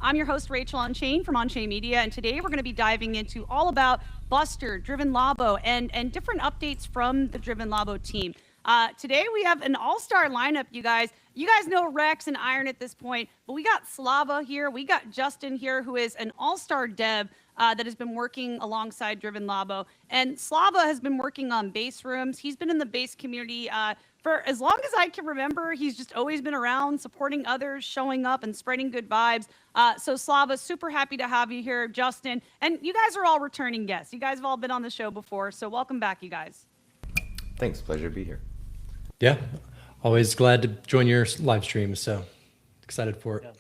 I'm your host, Rachel Unchained from Unchained Media, and today we're going to be diving into all about Buster, Driven Labo, and different updates from the Driven Labo team. Today we have an all-star lineup, you guys. You guys know Rex and Iron at this point, but we got Slava here. We got Justin here, who is an all-star dev that has been working alongside Driven Labo. And Slava has been working on base rooms. He's been in the base community for as long as I can remember. He's just always been around, supporting others, showing up, and spreading good vibes. So Slava, super happy to have you here, Justin. And you guys are all returning guests. You guys have all been on the show before, so welcome back, you guys. Thanks, pleasure to be here. Yeah, always glad to join your live stream. So excited for it. Yeah.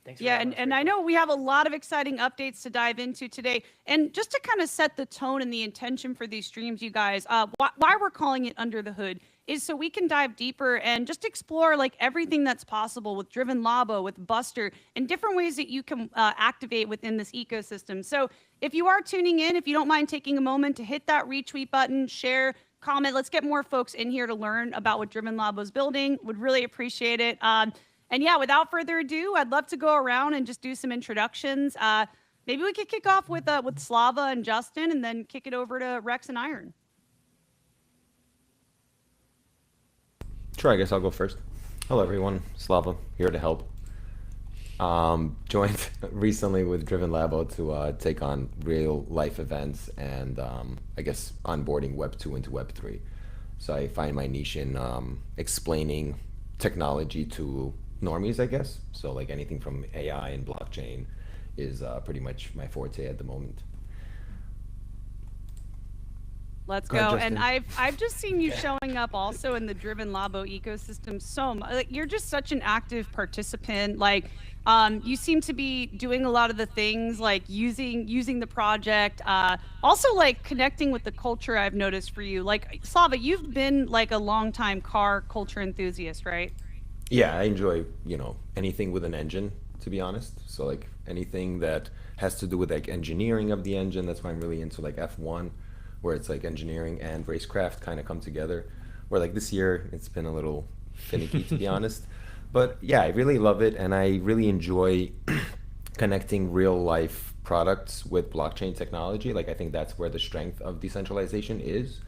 Thanks. Yeah, and I know we have a lot of exciting updates to dive into today. And just to kind of set the tone and the intention for these streams, you guys, why we're calling it Under the Hood is so we can dive deeper and just explore like everything that's possible with Driven Labo, with Buster, and different ways that you can activate within this ecosystem. So if you are tuning in, if you don't mind taking a moment to hit that retweet button, share, comment, let's get more folks in here to learn about what Driven Labo is building. Would really appreciate it. And yeah, without further ado, I'd love to go around and just do some introductions. Maybe we could kick off with Slava and Justin, and then kick it over to Rex and Iron. Sure, I guess I'll go first. Hello, everyone. Slava, here to help. Joined recently with Driven Labo to take on real life events and I guess onboarding Web 2 into Web 3. So I find my niche in explaining technology to normies, I guess. So like anything from AI and blockchain is pretty much my forte at the moment. Let's Go go. ahead, And Justin. I've just seen you showing up also in the Driven Labo ecosystem so much. Like, you're just such an active participant. Like you seem to be doing a lot of the things, like using the project. Also like connecting with the culture. I've noticed for you. Like Slava, you've been like a longtime car culture enthusiast, right? Yeah, I enjoy, anything with an engine, to be honest. So like anything that has to do with like engineering of the engine. That's why I'm really into like F1, where it's like engineering and racecraft kind of come together. Where like this year it's been a little finicky, to be honest. But yeah, I really love it, and I really enjoy connecting real life products with blockchain technology. Like I think that's where the strength of decentralization is.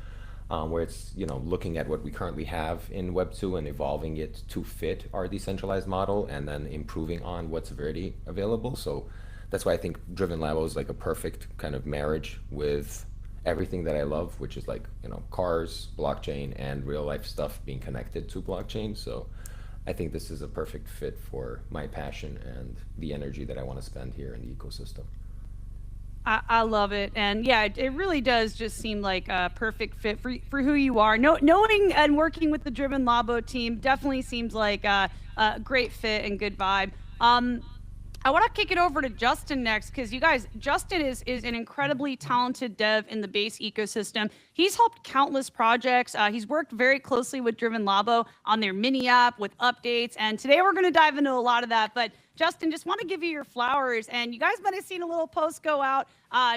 Where it's looking at what we currently have in Web 2 and evolving it to fit our decentralized model, and then improving on what's already available. So that's why I think Driven Labo is like a perfect kind of marriage with everything that I love, which is like cars, blockchain, and real life stuff being connected to blockchain. So I think this is a perfect fit for my passion and the energy that I want to spend here in the ecosystem. I love it. And yeah, it really does just seem like a perfect fit for who you are. Knowing and working with the Driven Labo team definitely seems like a great fit and good vibe. I want to kick it over to Justin next, because you guys, Justin is an incredibly talented dev in the base ecosystem. He's helped countless projects. He's worked very closely with Driven Labo on their mini app with updates. And today we're going to dive into a lot of that. But Justin, just want to give you your flowers. And you guys might have seen a little post go out.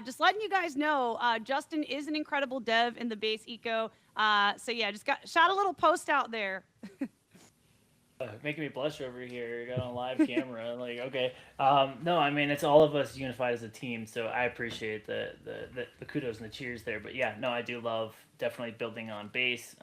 Just letting you guys know, Justin is an incredible dev in the base eco. So yeah, just shot a little post out there. Making me blush over here. Got on live camera. Like, okay. No, I mean, it's all of us unified as a team. So I appreciate the kudos and the cheers there. But yeah, no, I do love definitely building on base.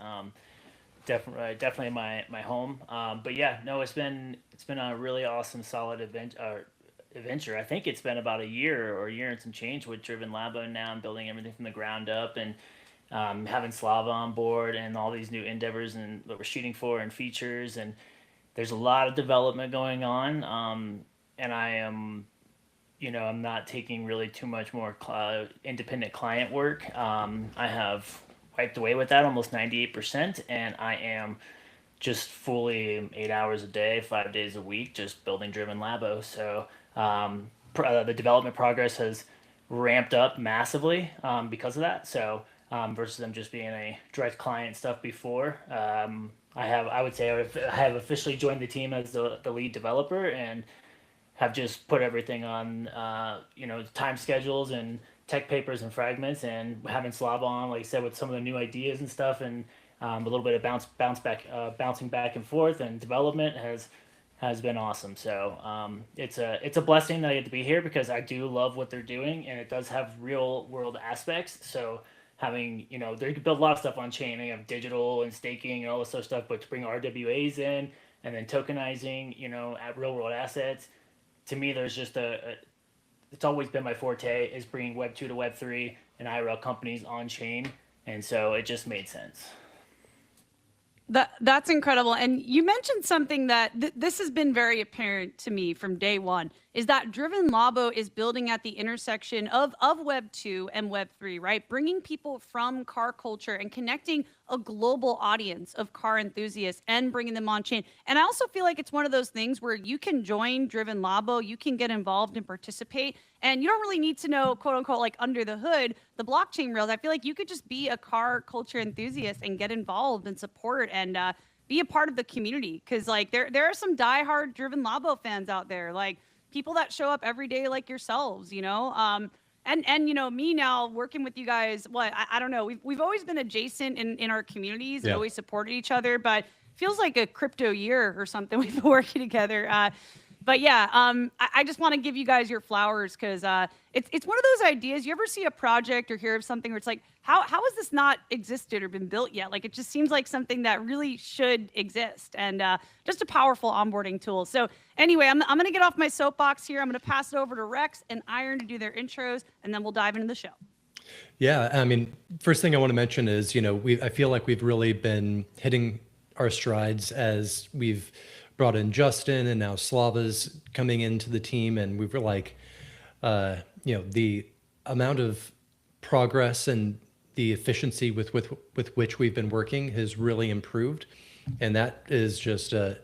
Definitely my home. But yeah, no, it's been a really awesome, solid adventure. I think it's been about a year and some change with Driven Labo now, and building everything from the ground up, and having Slava on board and all these new endeavors and what we're shooting for and features. And there's a lot of development going on, and I am, I'm not taking really too much more independent client work. I have wiped away with that almost 98%, and I am just fully 8 hours a day, 5 days a week, just building Driven Labo. So the development progress has ramped up massively because of that. So versus them just being a direct client stuff before. I would say I have officially joined the team as the lead developer, and have just put everything on, time schedules and tech papers and fragments, and having Slava on, like I said, with some of the new ideas and stuff, and a little bit of bouncing back and forth, and development has has been awesome. So it's a blessing that I get to be here because I do love what they're doing, and it does have real world aspects. So having, they build a lot of stuff on chain. They have digital and staking and all this sort of stuff, but to bring RWAs in and then tokenizing, at real world assets, to me, there's just it's always been my forte is bringing Web 2 to Web 3 and IRL companies on chain. And so it just made sense. That's incredible. And you mentioned something that this has been very apparent to me from day one, is that Driven Labo is building at the intersection of Web 2 and Web 3, right? Bringing people from car culture and connecting a global audience of car enthusiasts and bringing them on chain. And I also feel like it's one of those things where you can join Driven Labo, you can get involved and participate, and you don't really need to know, quote unquote, like under the hood, the blockchain rails. I feel like you could just be a car culture enthusiast and get involved and support and be a part of the community. Cause like there are some diehard Driven Labo fans out there, like people that show up every day like yourselves, and me now working with you guys, I don't know, we've always been adjacent in our communities and always supported each other, but feels like a crypto year or something we've been working together. But yeah, I just want to give you guys your flowers because it's one of those ideas. You ever see a project or hear of something where it's like, how has this not existed or been built yet? Like, it just seems like something that really should exist, and just a powerful onboarding tool. So anyway, I'm going to get off my soapbox here. I'm going to pass it over to Rex and Iron to do their intros, and then we'll dive into the show. Yeah, I mean, first thing I want to mention is, I feel like we've really been hitting our strides as we've brought in Justin, and now Slava's coming into the team, and we were like, the amount of progress and the efficiency with which we've been working has really improved, and that is just a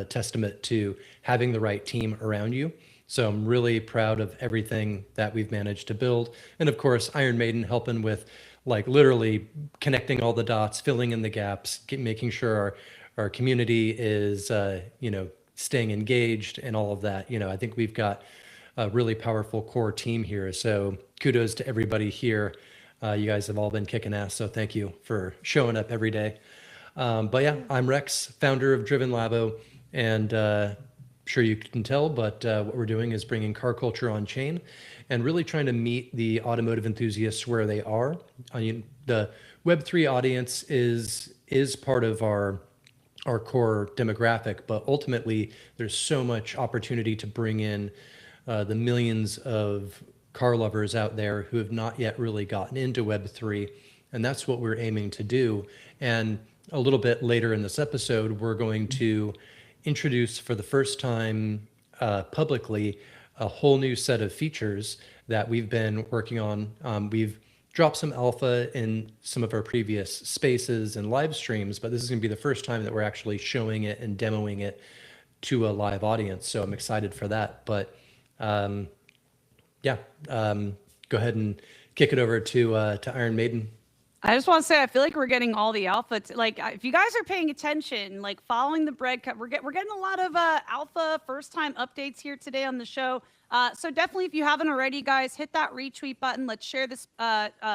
testament to having the right team around you. So I'm really proud of everything that we've managed to build, and of course, Iron Maiden helping with like literally connecting all the dots, filling in the gaps, making sure our community is, staying engaged and all of that. I think we've got a really powerful core team here. So kudos to everybody here. You guys have all been kicking ass. So thank you for showing up every day. But yeah, I'm Rex, founder of Driven Labo, and sure you can tell, but what we're doing is bringing car culture on chain and really trying to meet the automotive enthusiasts where they are. I mean, the Web3 audience is part of our core demographic, but ultimately there's so much opportunity to bring in the millions of car lovers out there who have not yet really gotten into Web3, and that's what we're aiming to do. And a little bit later in this episode, we're going to introduce for the first time publicly a whole new set of features that we've been working on. We've dropped some alpha in some of our previous spaces and live streams, but this is going to be the first time that we're actually showing it and demoing it to a live audience. So I'm excited for that. But go ahead and kick it over to Iron Maiden. I just want to say, I feel like we're getting all the alpha. Like, if you guys are paying attention, like following the breadcrumb, we're getting a lot of alpha first-time updates here today on the show. So definitely, if you haven't already, guys, hit that retweet button. Let's share this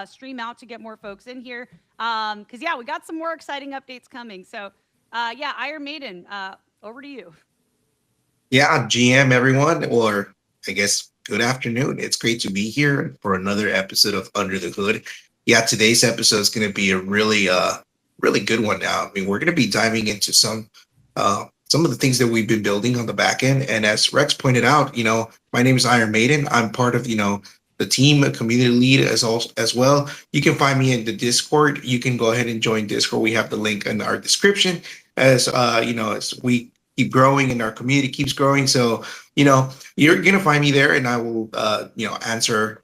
stream out to get more folks in here. Because yeah, we got some more exciting updates coming. So Iron Maiden, over to you. Yeah, GM everyone, or I guess good afternoon. It's great to be here for another episode of Under the Hood. Yeah, today's episode is going to be a really good one. Now, I mean, we're going to be diving into some of the things that we've been building on the back end. And as Rex pointed out, my name is Iron Maiden. I'm part of, the team, a community lead as well. You can find me in the Discord. You can go ahead and join Discord. We have the link in our description as we keep growing and our community keeps growing. So, you're going to find me there, and I will, answer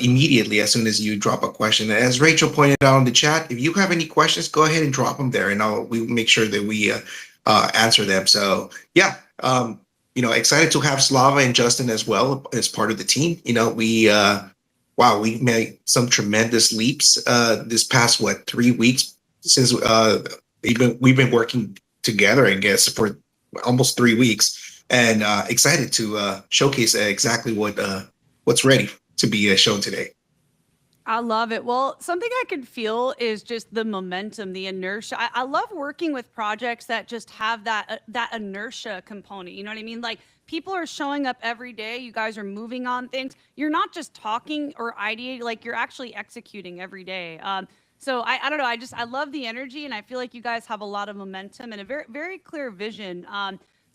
immediately as soon as you drop a question. And as Rachel pointed out in the chat, if you have any questions, go ahead and drop them there, and we'll make sure that we answer them. So yeah, excited to have Slava and Justin as well as part of the team. We made some tremendous leaps this past 3 weeks since we've been working together, I guess, for almost 3 weeks, and excited to showcase exactly what's ready to be shown today. I love it. Well, something I could feel is just the momentum, the inertia. I love working with projects that just have that inertia component. You know what I mean? Like people are showing up every day. You guys are moving on things. You're not just talking or ideating, like you're actually executing every day. So I don't know. I love the energy, and I feel like you guys have a lot of momentum and a very clear vision.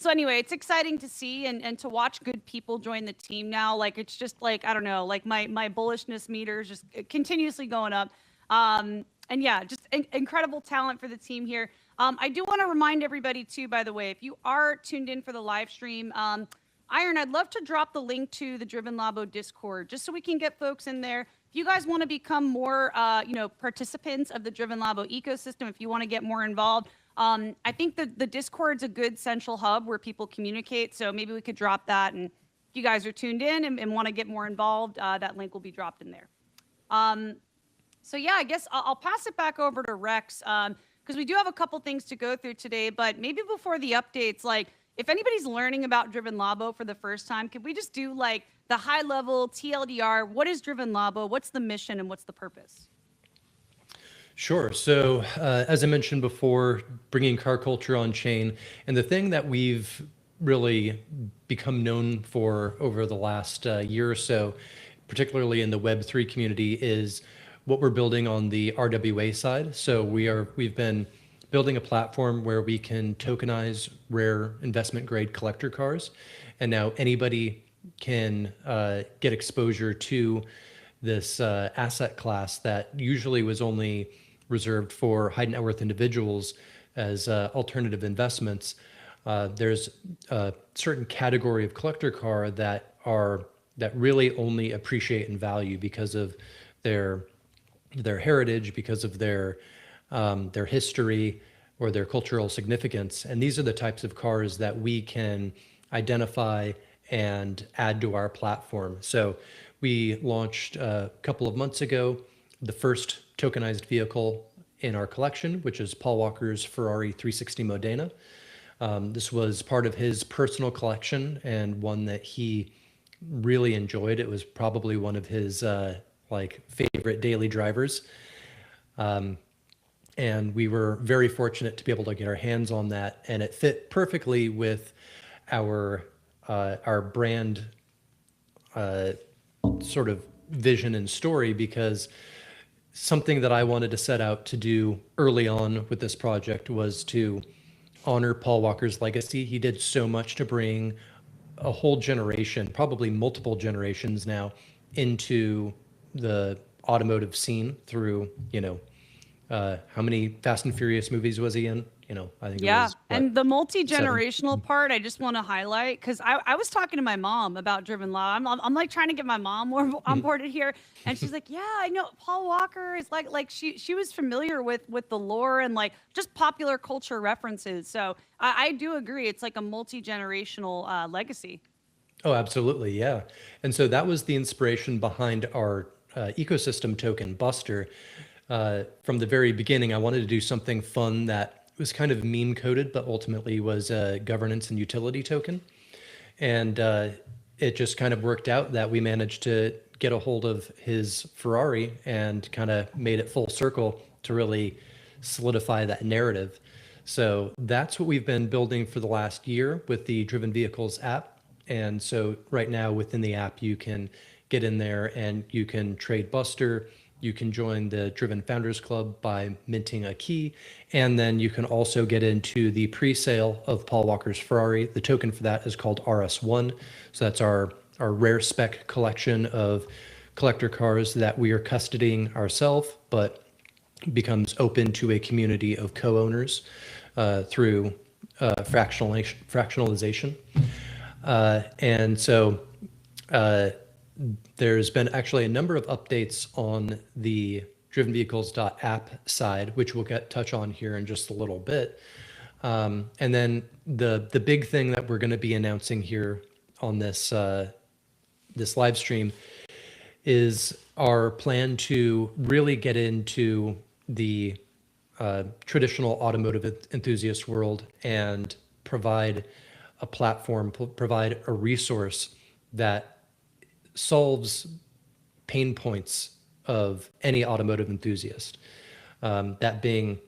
So anyway, it's exciting to see and to watch good people join the team now. Like it's just like I don't know, like my bullishness meter is just continuously going up. And yeah, just incredible talent for the team here. I do want to remind everybody too, by the way, if you are tuned in for the live stream, Iron, I'd love to drop the link to the Driven Labo Discord just so we can get folks in there. If you guys want to become more, participants of the Driven Labo ecosystem, if you want to get more involved, I think the Discord's a good central hub where people communicate. So maybe we could drop that. And if you guys are tuned in and want to get more involved, that link will be dropped in there. So yeah, I guess I'll pass it back over to Rex because we do have a couple things to go through today. But maybe before the updates, like if anybody's learning about Driven Labo for the first time, could we just do like the high level TLDR? What is Driven Labo? What's the mission and what's the purpose? Sure. So as I mentioned before, bringing car culture on chain, and the thing that we've really become known for over the last year or so, particularly in the Web3 community, is what we're building on the RWA side. So we've been building a platform where we can tokenize rare investment grade collector cars, and now anybody can get exposure to this asset class that usually was only reserved for high net worth individuals as alternative investments. There's a certain category of collector car that really only appreciate in value because of their heritage, because of their history or their cultural significance. And these are the types of cars that we can identify and add to our platform. So we launched a couple of months ago the first tokenized vehicle in our collection, which is Paul Walker's Ferrari 360 Modena. This was part of his personal collection and one that he really enjoyed. It was probably one of his favorite daily drivers. And we were very fortunate to be able to get our hands on that, and it fit perfectly with our brand sort of vision and story, because something that I wanted to set out to do early on with this project was to honor Paul Walker's legacy. He did so much to bring a whole generation, probably multiple generations now, into the automotive scene through, how many Fast and Furious movies was he in? I think it was, and the multi-generational part, I just want to highlight, because I was talking to my mom about Driven Labo. I'm like trying to get my mom more on board here, and she's like, yeah, I know Paul Walker is like she was familiar with the lore and like just popular culture references. So I do agree, it's like a multi-generational legacy. Oh, absolutely, yeah. And so that was the inspiration behind our ecosystem token, Buster. From the very beginning, I wanted to do something fun that was kind of meme coded, but ultimately was a governance and utility token. And it just kind of worked out that we managed to get a hold of his Ferrari and kind of made it full circle to really solidify that narrative. So that's what we've been building for the last year with the Driven Vehicles app. And so right now within the app, you can get in there and you can trade Buster. You can join the Driven Founders Club by minting a key. And then you can also get into the pre-sale of Paul Walker's Ferrari. The token for that is called RS1. So that's our rare spec collection of collector cars that we are custodying ourselves, but becomes open to a community of co-owners through fractionalization. And so there's been actually a number of updates on the drivenvehicles.app side, which we'll touch on here in just a little bit. And then the big thing that we're going to be announcing here on this this live stream is our plan to really get into the traditional automotive enthusiast world and provide a platform, provide a resource that solves pain points of any automotive enthusiast. That being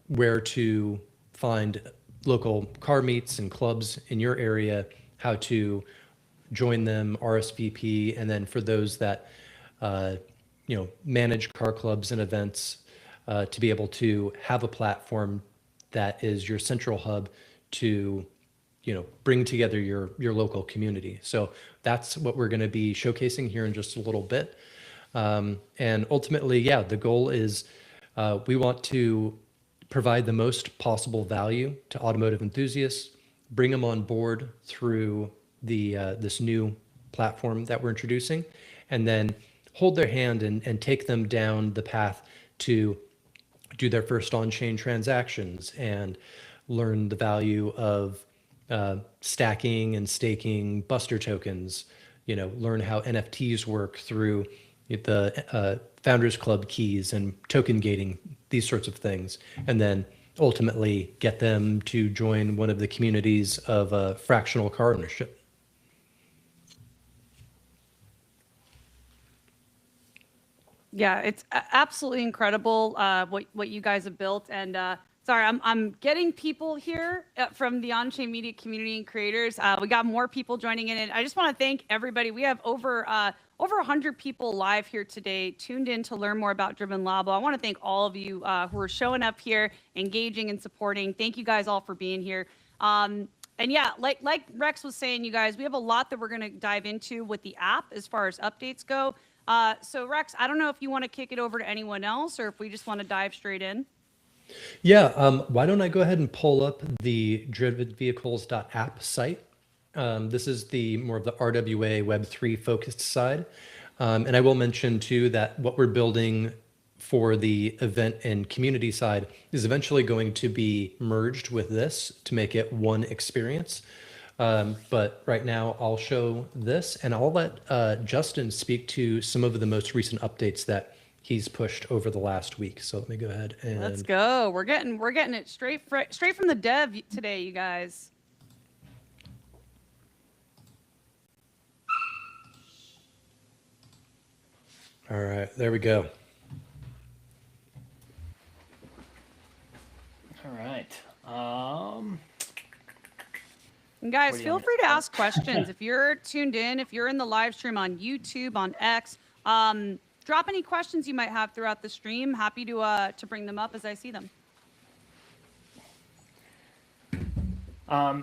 where to find local car meets and clubs in your area, how to join them, RSVP, and then for those that manage car clubs and events, to be able to have a platform that is your central hub to bring together your local community. So that's what we're going to be showcasing here in just a little bit. And ultimately, yeah, the goal is we want to provide the most possible value to automotive enthusiasts, bring them on board through this new platform that we're introducing, and then hold their hand and take them down the path to do their first on-chain transactions and learn the value of stacking and staking Buster tokens, learn how NFTs work through the Founders Club keys and token gating, these sorts of things, and then ultimately get them to join one of the communities of fractional car ownership. Yeah, it's absolutely incredible what you guys have built. And sorry, I'm getting people here from the on-chain media community and creators. We got more people joining in, and I just want to thank everybody. We have over 100 people live here today, tuned in to learn more about Driven Labo. I want to thank all of you who are showing up here, engaging and supporting. Thank you guys all for being here. And yeah, like Rex was saying, you guys, we have a lot that we're going to dive into with the app as far as updates go. So Rex, I don't know if you want to kick it over to anyone else or if we just want to dive straight in. Yeah, why don't I go ahead and pull up the drivenvehicles.app site. This is the more of the RWA Web3 focused side. And I will mention too that what we're building for the event and community side is eventually going to be merged with this to make it one experience. But right now I'll show this and I'll let Justin speak to some of the most recent updates that he's pushed over the last week. So let me go ahead and let's go. We're getting it straight from the dev today, you guys. All right, there we go. All right. And guys, feel free to ask questions. If you're tuned in, if you're in the live stream on YouTube, on X, drop any questions you might have throughout the stream. Happy to bring them up as I see them.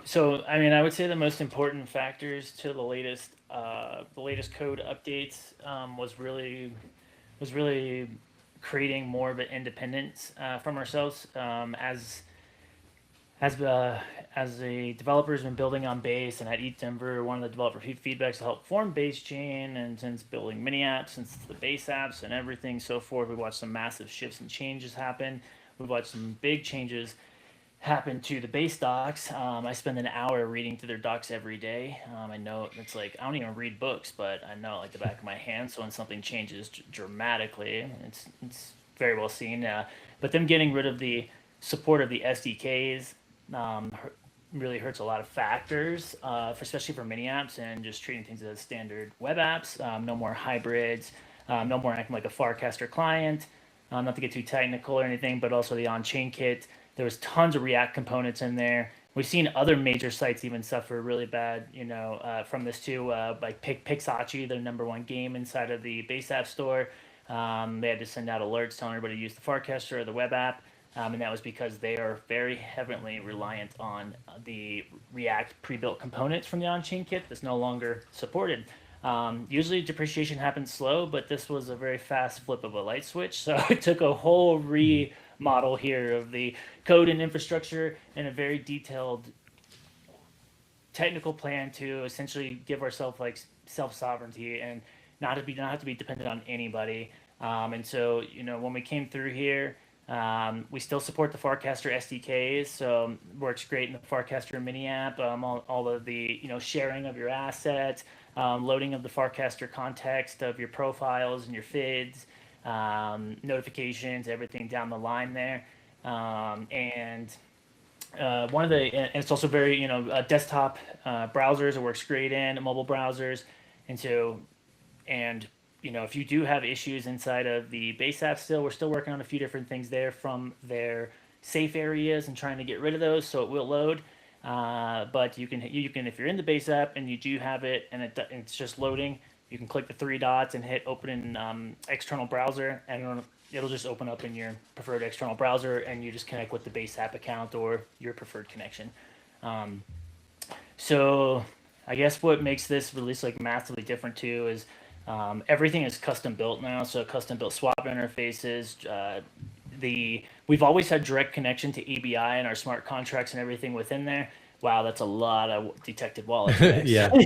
So, I mean, I would say the most important factors to the latest code updates was really creating more of an independence from ourselves as the developer's been building on Base, and at Eat Denver, one of the developer feedbacks to help form Base Chain, and since building mini apps, since the Base apps and everything so forth, we watched some massive shifts and changes happen. We've watched some big changes happen to the Base docs. I spend an hour reading through their docs every day. I know it's like, I don't even read books, but I know it like the back of my hand. So when something changes dramatically, it's very well seen. But them getting rid of the support of the SDKs really hurts a lot of factors, especially for mini apps and just treating things as standard web apps. No more hybrids, no more acting like a Farcaster client. Not to get too technical or anything, but also the on-chain kit. There was tons of React components in there. We've seen other major sites even suffer really bad, from this too. Like Pixachi, their #1 game inside of the Base App Store. They had to send out alerts telling everybody to use the Farcaster or the web app. And that was because they are very heavily reliant on the React pre-built components from the on-chain kit that's no longer supported. Usually depreciation happens slow, but this was a very fast flip of a light switch. So it took a whole remodel here of the code and infrastructure and a very detailed technical plan to essentially give ourselves like self-sovereignty and not have to be dependent on anybody. And so, when we came through here, we still support the Farcaster SDKs, so works great in the Farcaster mini app. All of the sharing of your assets, loading of the Farcaster context of your profiles and your feeds, notifications, everything down the line there, and it's also very desktop browsers. It works great in mobile browsers, and if you do have issues inside of the base app still, we're still working on a few different things there from their safe areas and trying to get rid of those so it will load. But you can if you're in the base app and you do have it and it's just loading, you can click the three dots and hit open in external browser, and it'll just open up in your preferred external browser, and you just connect with the base app account or your preferred connection. So I guess what makes this release like massively different too is everything is custom built now. So custom built swap interfaces. We've always had direct connection to ABI and our smart contracts and everything within there. Wow, that's a lot of detected wallets. Yeah. I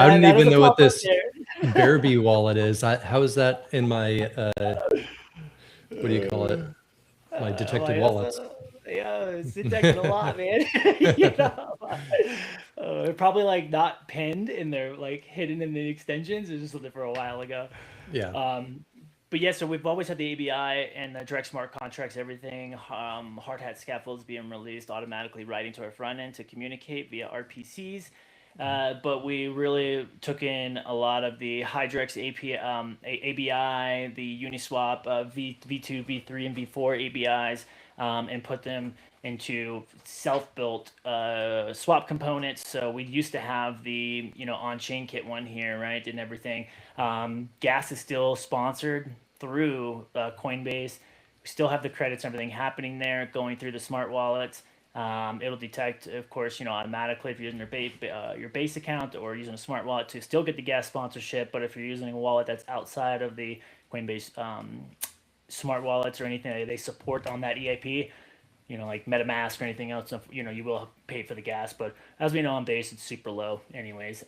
don't even know what this Bearby wallet is. How is that in my what do you call it? My detected wallets. Yeah, it's detected a lot, man. Probably like not pinned in their like hidden in the extensions. It was just for a while ago. Yeah. But yeah, so we've always had the ABI and the direct smart contracts, everything. Hard hat scaffolds being released automatically writing to our front end to communicate via RPCs. But we really took in a lot of the Hydrex ABI, the Uniswap V2, V3, and V4 ABIs, and put them into self-built swap components. So we used to have the on-chain kit one here, right, and everything. Gas is still sponsored through Coinbase. We still have the credits and everything happening there, going through the smart wallets. It'll detect, of course, automatically if you're using your base account or using a smart wallet to still get the gas sponsorship. But if you're using a wallet that's outside of the Coinbase smart wallets or anything they support on that EIP, like MetaMask or anything else, you will pay for the gas. But as we know on Base, it's super low anyways.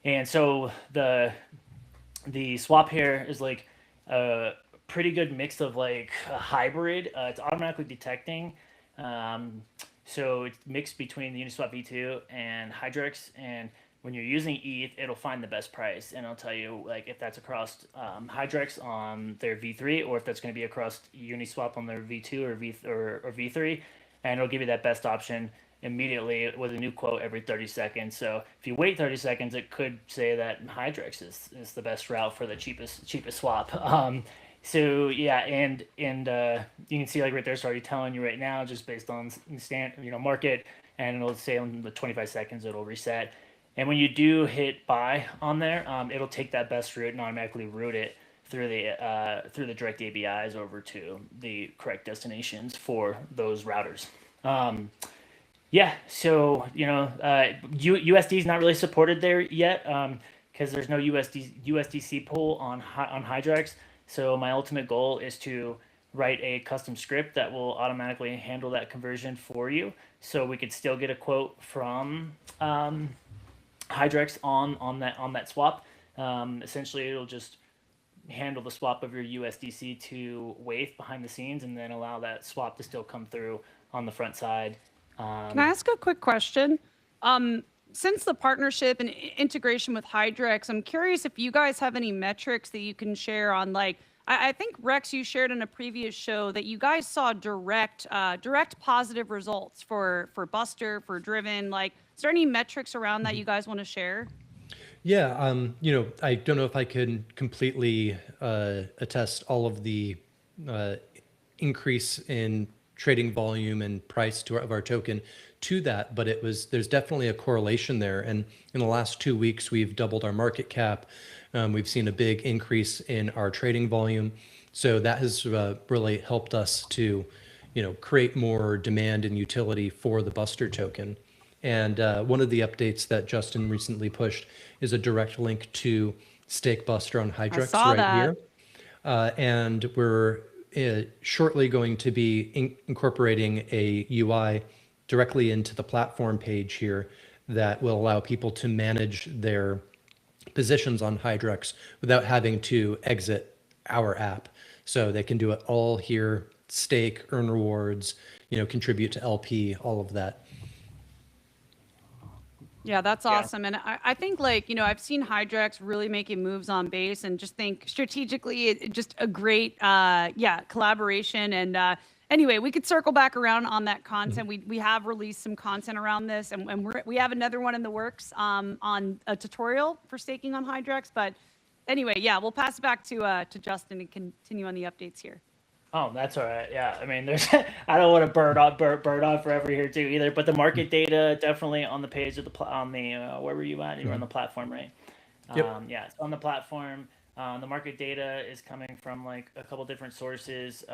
And so the swap here is like a pretty good mix of like a hybrid. It's automatically detecting. So it's mixed between the Uniswap V2 and Hydrex, and when you're using ETH, it'll find the best price, and it'll tell you like if that's across Hydrex on their V3 or if that's going to be across Uniswap on their V2 or V3, and it'll give you that best option immediately with a new quote every 30 seconds. So if you wait 30 seconds, it could say that Hydrex is the best route for the cheapest swap. So yeah, and you can see like right there, it's already telling you right now just based on market, and it'll say in the 25 seconds it'll reset. And when you do hit buy on there, it'll take that best route and automatically route it through the direct ABIs over to the correct destinations for those routers. Yeah, so USD is not really supported there yet because there's no USDC pool on Hydrex. So my ultimate goal is to write a custom script that will automatically handle that conversion for you, so we could still get a quote from Hydrex on that swap. Essentially, it'll just handle the swap of your USDC to WAIF behind the scenes, and then allow that swap to still come through on the front side. Can I ask a quick question? Since the partnership and integration with Hydrex, I'm curious if you guys have any metrics that you can share on, like, I think Rex, you shared in a previous show that you guys saw direct positive results for Buster, for Driven. Like, is there any metrics around that you guys want to share? Yeah, I don't know if I can completely attest all of the increase in trading volume and price of our token to that, but there's definitely a correlation there. And in the last 2 weeks, we've doubled our market cap. We've seen a big increase in our trading volume. So that has really helped us to, create more demand and utility for the Buster token. And one of the updates that Justin recently pushed is a direct link to Stake Buster on Hydrex here. And we're shortly going to be incorporating a UI directly into the platform page here that will allow people to manage their positions on Hydrex without having to exit our app. So they can do it all here, stake, earn rewards, contribute to LP, all of that. Yeah, that's awesome. And I think, like, I've seen Hydrex really making moves on Base, and just think strategically, just a great, collaboration. And anyway, we could circle back around on that content. We have released some content around this, and we have another one in the works on a tutorial for staking on Hydrex. But anyway, yeah, we'll pass it back to Justin and continue on the updates here. Oh, that's all right. Yeah, I mean, there's I don't want to bird on forever here too either. But the market data definitely on the page of on the where were you at? You were on the platform, right? Yep. Yeah, it's on the platform. The market data is coming from like a couple different sources,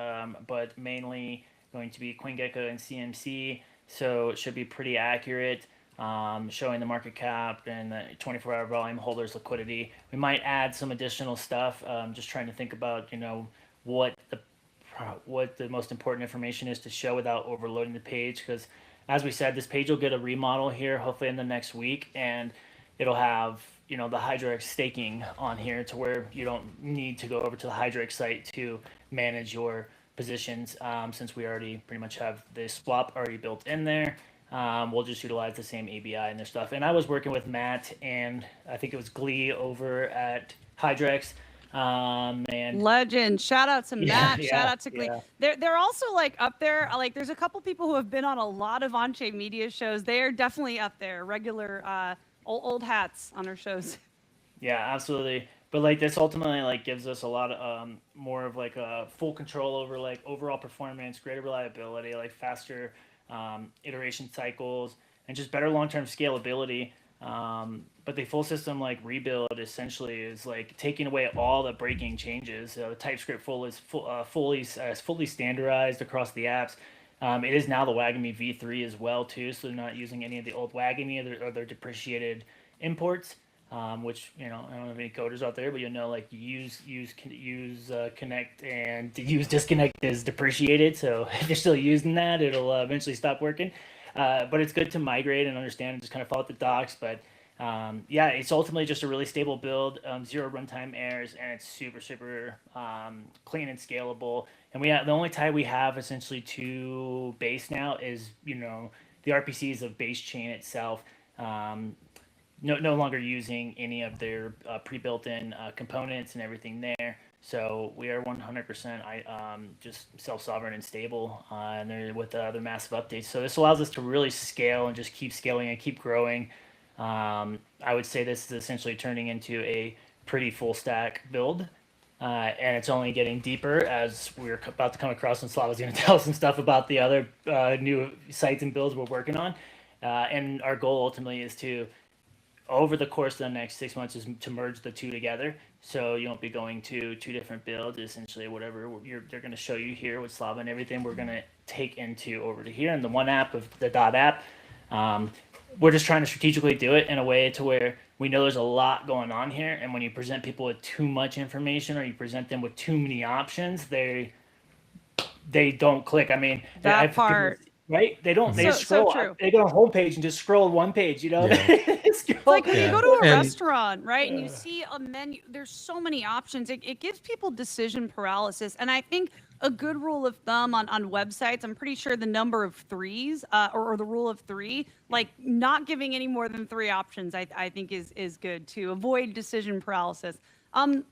but mainly going to be CoinGecko and CMC. So it should be pretty accurate, showing the market cap and the 24-hour volume holders liquidity. We might add some additional stuff. Just trying to think about what the most important information is to show without overloading the page, because as we said, this page will get a remodel here hopefully in the next week, and it'll have the Hydrex staking on here to where you don't need to go over to the Hydrex site to manage your positions, since we already pretty much have the swap already built in there. We'll just utilize the same ABI and their stuff. And I was working with Matt and I think it was Glee over at Hydrex. And legend, shout out to Matt, shout out to Glee. Yeah. They're also like up there. Like there's a couple people who have been on a lot of on-chain media shows. They are definitely up there, regular old hats on our shows. Yeah, absolutely. But like this ultimately like gives us a lot of more of like a full control over like overall performance, greater reliability, like faster iteration cycles, and just better long-term scalability. But the full system like rebuild essentially is like taking away all the breaking changes. The TypeScript is fully standardized across the apps. It is now the Wagami v3 as well too, so they're not using any of the old Wagami or their depreciated imports, which I don't have any coders out there, but like use connect and use disconnect is depreciated. So if you're still using that, it'll eventually stop working. But it's good to migrate and understand and just kind of follow the docs. But yeah, it's ultimately just a really stable build, 0 runtime errors, and it's super clean and scalable. And the only tie we have essentially to base now is the RPCs of base chain itself. No longer using any of their pre-built-in components and everything there. So we are 100% just self-sovereign and stable, and they're with other massive updates. So this allows us to really scale and just keep scaling and keep growing. I would say this is essentially turning into a pretty full stack build, and it's only getting deeper as we're about to come across, and Slava's going to tell us some stuff about the other new sites and builds we're working on. And our goal ultimately is to, over the course of the next 6 months, is to merge the two together. So you won't be going to two different builds. Essentially, whatever they're going to show you here with Slava and everything, we're going to take into over to here. And the one app of the dot app, we're just trying to strategically do it in a way to where we know there's a lot going on here. And when you present people with too much information or you present them with too many options, they don't click. I mean, that part. Right? They don't. They scroll. So they go on a home page and just scroll one page. Yeah. It's like when you go to a restaurant, right, and you see a menu. There's so many options. It gives people decision paralysis. And I think a good rule of thumb on websites, I'm pretty sure the number of threes, or the rule of three, like not giving any more than 3 options, I think is good to avoid decision paralysis.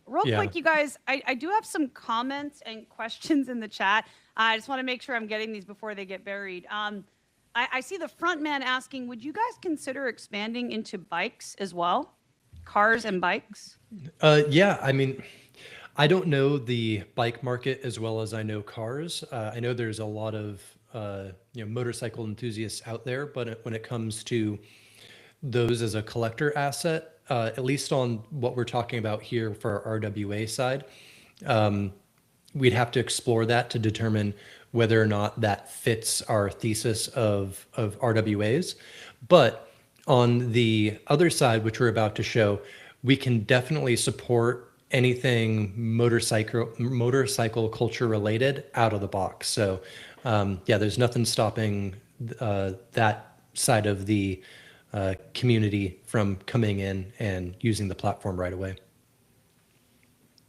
Real quick, you guys, I do have some comments and questions in the chat. I just want to make sure I'm getting these before they get buried. I see the front man asking, would you guys consider expanding into bikes as well? Cars and bikes? Yeah, I mean, I don't know the bike market as well as I know cars. I know there's a lot of motorcycle enthusiasts out there, but when it comes to those as a collector asset, at least on what we're talking about here for our RWA side, we'd have to explore that to determine whether or not that fits our thesis of RWAs. But on the other side, which we're about to show, we can definitely support anything motorcycle culture related out of the box. So yeah, there's nothing stopping that side of the community from coming in and using the platform right away.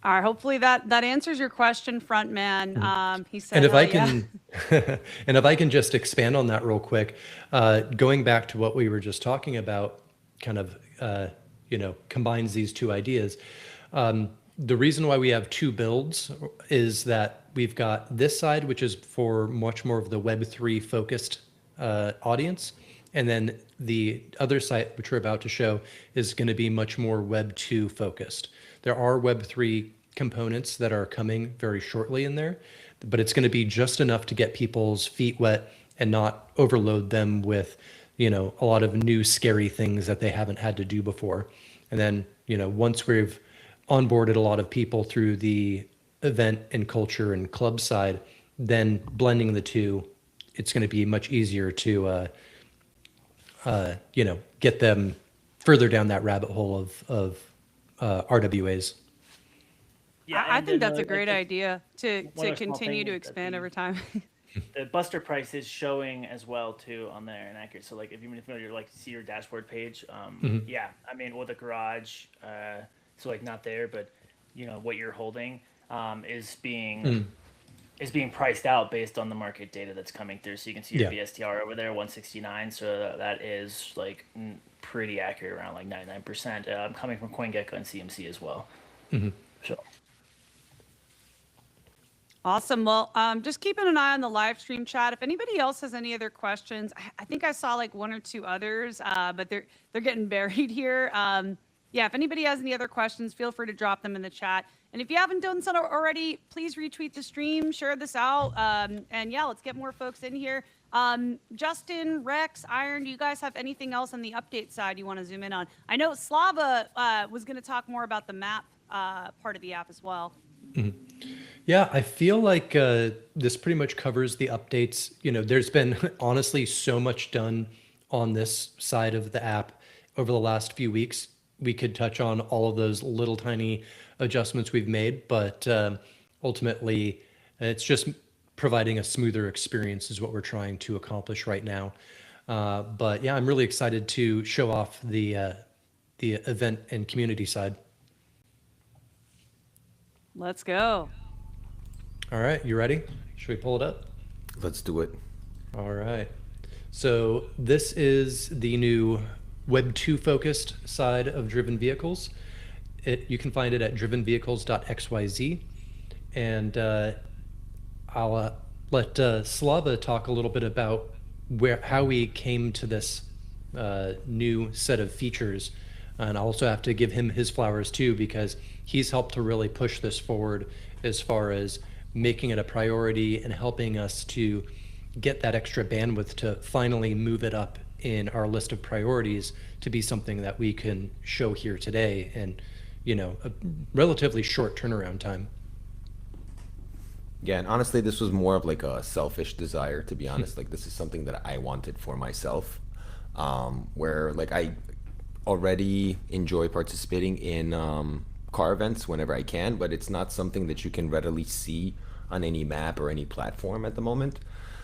All right, hopefully that answers your question, front man. He said, and if I can, and if I can just expand on that real quick, going back to what we were just talking about, kind of, combines these two ideas. The reason why we have two builds is that we've got this side, which is for much more of the Web3 focused audience. And then the other site, which we're about to show, is going to be much more Web2 focused. There are Web3 components that are coming very shortly in there, but it's going to be just enough to get people's feet wet and not overload them with, a lot of new scary things that they haven't had to do before. And then, once we've onboarded a lot of people through the event and culture and club side, then blending the two, it's going to be much easier to, get them further down that rabbit hole of RWAs. Yeah, I and think that's a another- great idea to one other small continue thing to that expand the- over time. The Buster price is showing as well too on there and accurate. So like if you see your dashboard page, yeah, I mean with the garage, so like not there, but what you're holding is being priced out based on the market data that's coming through. So you can see your Yeah. BSTR over there, 169. So that is like pretty accurate, around like 99%. Coming from CoinGecko and CMC as well. So. Awesome. Well, just keeping an eye on the live stream chat. If anybody else has any other questions, I think I saw like one or two others, but they're getting buried here. Yeah, if anybody has any other questions, feel free to drop them in the chat. And if you haven't done so already, please retweet the stream, share this out, and yeah, let's get more folks in here. Justin, Rex, Iron, do you guys have anything else on the update side you want to zoom in on? I know Slava was going to talk more about the map part of the app as well. Yeah, I feel like this pretty much covers the updates. There's been honestly so much done on this side of the app over the last few weeks. We could touch on all of those little tiny adjustments we've made, but ultimately it's just providing a smoother experience is what we're trying to accomplish right now. But yeah, I'm really excited to show off the event and community side. Let's go. All right, you ready? Should we pull it up? Let's do it. All right. So this is the new Web 2 focused side of Driven Vehicles. You can find it at drivenvehicles.xyz. And I'll let Slava talk a little bit about how we came to this new set of features. And I also have to give him his flowers too, because he's helped to really push this forward as far as making it a priority and helping us to get that extra bandwidth to finally move it up in our list of priorities to be something that we can show here today in, a relatively short turnaround time. Yeah, and honestly, this was more of like a selfish desire, to be honest. Like, this is something that I wanted for myself, where like I already enjoy participating in car events whenever I can, but it's not something that you can readily see on any map or any platform at the moment.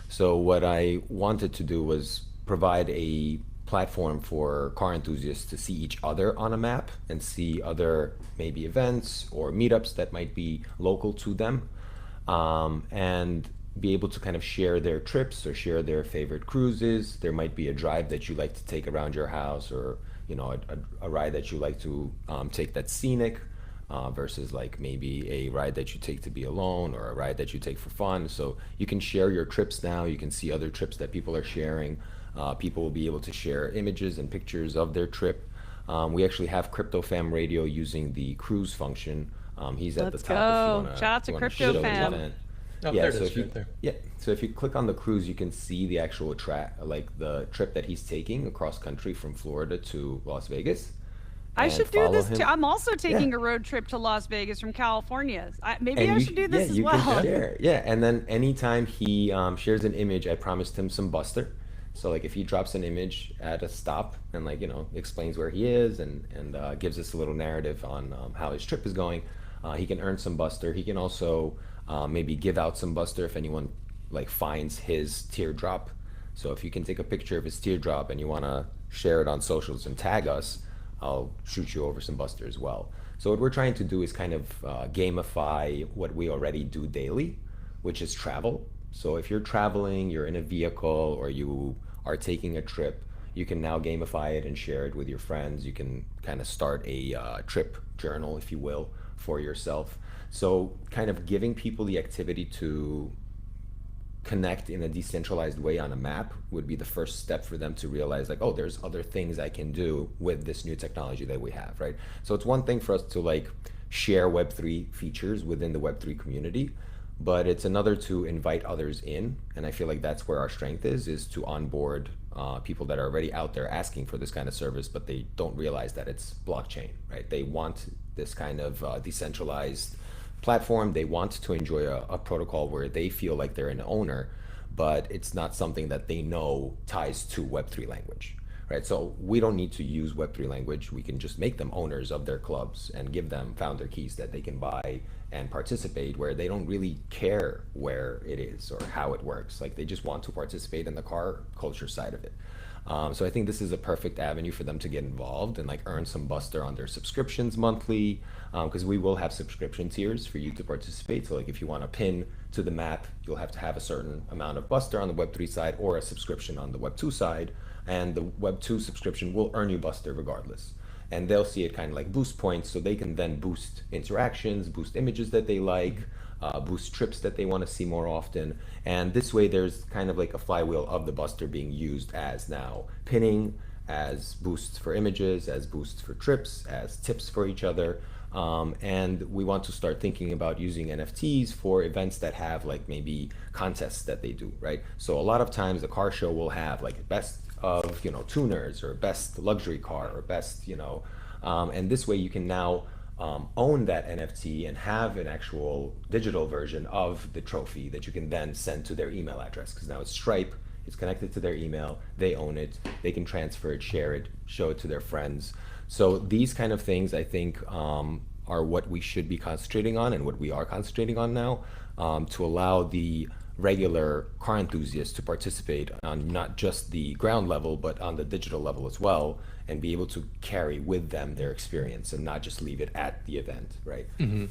So what I wanted to do was provide a platform for car enthusiasts to see each other on a map and see other maybe events or meetups that might be local to them, and be able to kind of share their trips or share their favorite cruises. There might be a drive that you like to take around your house, or a ride that you like to take that's scenic, versus like maybe a ride that you take to be alone, or a ride that you take for fun. So you can share your trips now. You can see other trips that people are sharing. People will be able to share images and pictures of their trip. We actually have CryptoFam Radio using the cruise function. He's at Let's the top. go. If you wanna, Shout out to you wanna show the CryptoFam. event. Oh, Yeah, there it so is, if you, right there. yeah, so if you click on the cruise, you can see the actual track, like the trip that he's taking across country from Florida to Las Vegas. I and should do follow this him. too. I'm also taking Yeah. a road trip to Las Vegas from California. Maybe And I you- should do this yeah, as you well. Can share. Yeah, and then anytime he shares an image, I promised him some Buster. So like if he drops an image at a stop and explains where he is and gives us a little narrative on how his trip is going, he can earn some Buster. He can also maybe give out some Buster if anyone finds his teardrop. So if you can take a picture of his teardrop and you want to share it on socials and tag us, I'll shoot you over some Buster as well. So what we're trying to do is kind of gamify what we already do daily, which is travel. So if you're traveling, you're in a vehicle, or you are taking a trip, you can now gamify it and share it with your friends. You can kind of start a trip journal, if you will, for yourself. So kind of giving people the activity to connect in a decentralized way on a map would be the first step for them to realize like, oh, there's other things I can do with this new technology that we have, right? So it's one thing for us to like share Web3 features within the Web3 community, but it's another to invite others in. And I feel like that's where our strength is to onboard people that are already out there asking for this kind of service, but they don't realize that it's blockchain, right? They want this kind of decentralized platform. They want to enjoy a protocol where they feel like they're an owner, but it's not something that they know ties to Web3 language, right? So we don't need to use Web3 language. We can just make them owners of their clubs and give them founder keys that they can buy and participate, where they don't really care where it is or how it works. Like they just want to participate in the car culture side of it. So I think this is a perfect avenue for them to get involved and like earn some Buster on their subscriptions monthly, because we will have subscription tiers for you to participate. So like if you want to pin to the map, you'll have to have a certain amount of Buster on the Web3 side or a subscription on the Web2 side, and the Web2 subscription will earn you Buster regardless. And they'll see it kind of like boost points, so they can then boost interactions, boost images that they like, boost trips that they want to see more often. And this way there's kind of like a flywheel of the Buster being used as now pinning, as boosts for images, as boosts for trips, as tips for each other. And we want to start thinking about using NFTs for events that have like maybe contests that they do, right? So a lot of times the car show will have like best of, tuners, or best luxury car, or best, and this way you can now own that NFT and have an actual digital version of the trophy that you can then send to their email address, because now it's Stripe, it's connected to their email, they own it, they can transfer it, share it, show it to their friends. So these kind of things, I think, are what we should be concentrating on, and what we are concentrating on now, to allow the regular car enthusiasts to participate on not just the ground level, but on the digital level as well, and be able to carry with them their experience and not just leave it at the event, right? Mm-hmm.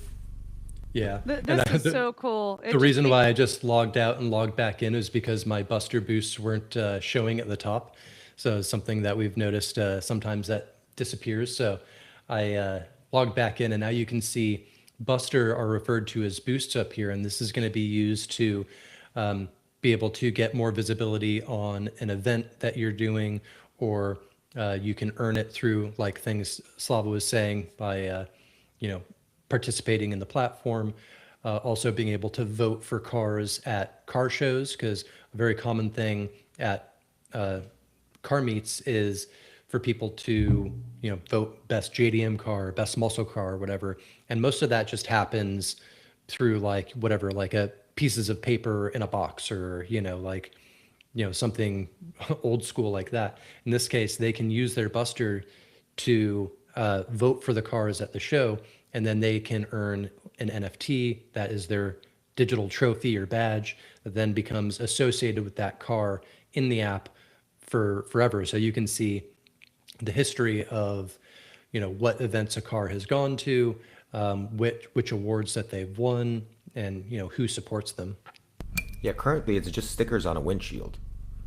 Yeah. This is so cool. The reason why I just logged out and logged back in is because my Buster boosts weren't showing at the top. So it's something that we've noticed sometimes that disappears. So I logged back in, and now you can see Buster are referred to as boosts up here. And this is going to be used to be able to get more visibility on an event that you're doing, or you can earn it through like things Slava was saying by, participating in the platform, also being able to vote for cars at car shows, because a very common thing at car meets is for people to, vote best JDM car, best muscle car, or whatever. And most of that just happens through like whatever, like a pieces of paper in a box, or, something old school like that. In this case, they can use their Buster to vote for the cars at the show, and then they can earn an NFT that is their digital trophy or badge that then becomes associated with that car in the app for forever. So you can see the history of, what events a car has gone to, which awards that they've won, and who supports them. Yeah, currently it's just stickers on a windshield,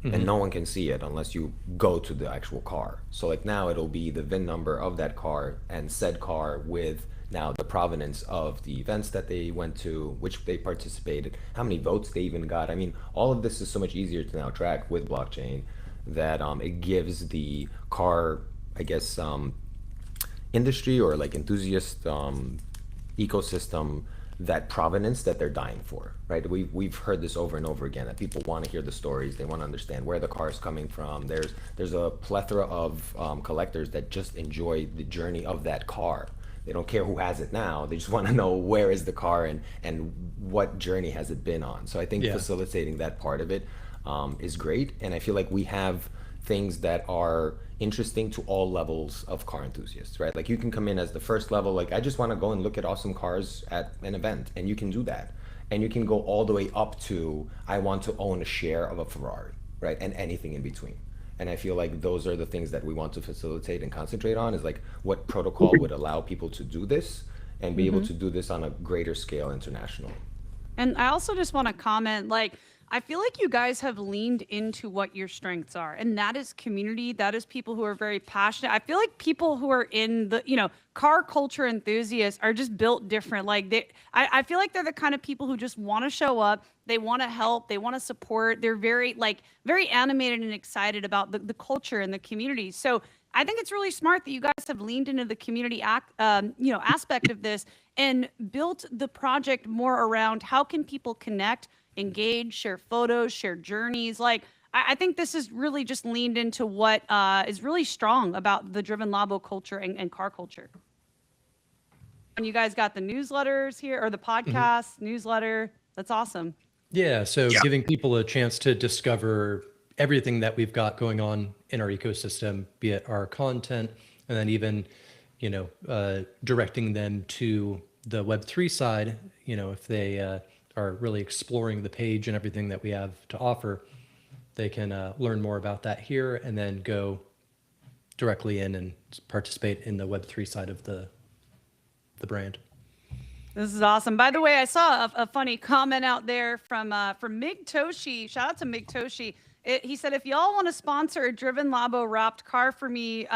and no one can see it unless you go to the actual car. So like now it'll be the VIN number of that car, and said car with now the provenance of the events that they went to, which they participated, how many votes they even got. I mean, all of this is so much easier to now track with blockchain, that it gives the car, I guess, industry or like enthusiast ecosystem that provenance that they're dying for, right? We've heard this over and over again, that people want to hear the stories, they want to understand where the car is coming from. There's a plethora of collectors that just enjoy the journey of that car. They don't care who has it now, they just want to know where is the car and what journey has it been on. So I think facilitating that part of it is great, and I feel like we have things that are interesting to all levels of car enthusiasts, right? Like you can come in as the first level, like I just want to go and look at awesome cars at an event, and you can do that. And you can go all the way up to, I want to own a share of a Ferrari, right? And anything in between. And I feel like those are the things that we want to facilitate and concentrate on, is like what protocol would allow people to do this and be able to do this on a greater scale internationally. And I also just want to comment, like, I feel like you guys have leaned into what your strengths are, and that is community. That is people who are very passionate. I feel like people who are in the, car culture enthusiasts are just built different. Like I feel like they're the kind of people who just want to show up. They want to help. They want to support. They're very very animated and excited about the culture and the community. So I think it's really smart that you guys have leaned into the community aspect of this and built the project more around how can people connect, engage, share photos, share journeys. Like, I think this is really just leaned into what is really strong about the Driven Labo culture and car culture. And you guys got the newsletters here, or the podcast newsletter. That's awesome. Yeah, so giving people a chance to discover everything that we've got going on in our ecosystem, be it our content, and then even, directing them to the Web3 side, if they are really exploring the page and everything that we have to offer, they can learn more about that here and then go directly in and participate in the Web3 side of the brand. This is awesome. By the way, I saw a funny comment out there from Mig Toshi. Shout out to Mig Toshi. He said, if y'all want to sponsor a Driven Labo wrapped car for me,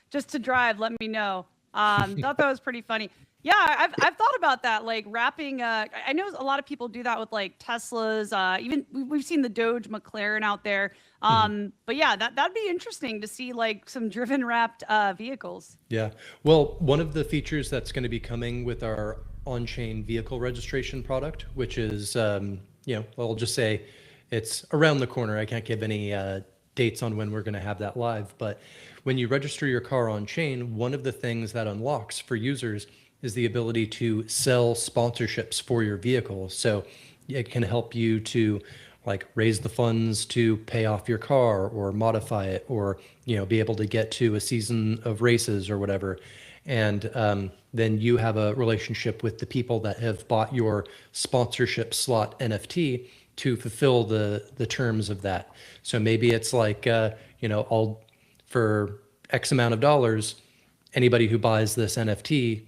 just to drive, let me know. Thought that was pretty funny. Yeah, I've thought about that, like wrapping. I know a lot of people do that with like Teslas. Even we've seen the Doge McLaren out there. But yeah, that'd be interesting to see like some driven wrapped vehicles. Yeah. Well, one of the features that's going to be coming with our on-chain vehicle registration product, which is, I'll just say it's around the corner. I can't give any dates on when we're going to have that live. But when you register your car on chain, one of the things that unlocks for users is the ability to sell sponsorships for your vehicle. So it can help you to like raise the funds to pay off your car or modify it, or be able to get to a season of races or whatever. And then you have a relationship with the people that have bought your sponsorship slot NFT to fulfill the terms of that. So maybe it's like I'll, for X amount of dollars, anybody who buys this NFT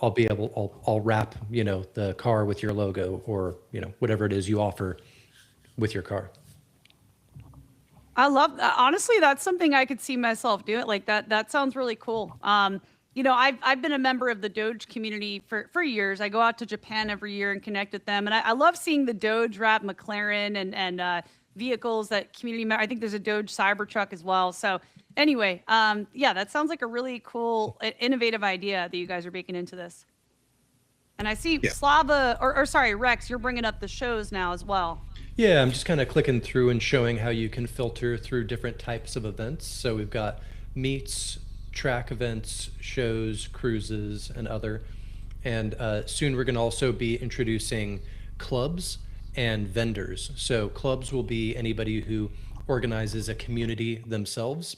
I'll wrap, the car with your logo, or, whatever it is you offer with your car. I love that. Honestly, that's something I could see myself doing. Like that sounds really cool. I've been a member of the Doge community for years. I go out to Japan every year and connect with them. And I love seeing the Doge wrap McLaren and vehicles that community, I think there's a Doge Cybertruck as well. So anyway, that sounds like a really cool, innovative idea that you guys are baking into this. And I see Slava, or sorry, Rex, you're bringing up the shows now as well. Yeah, I'm just kind of clicking through and showing how you can filter through different types of events. So we've got meets, track events, shows, cruises, and other. And soon we're going to also be introducing clubs and vendors. So clubs will be anybody who organizes a community themselves.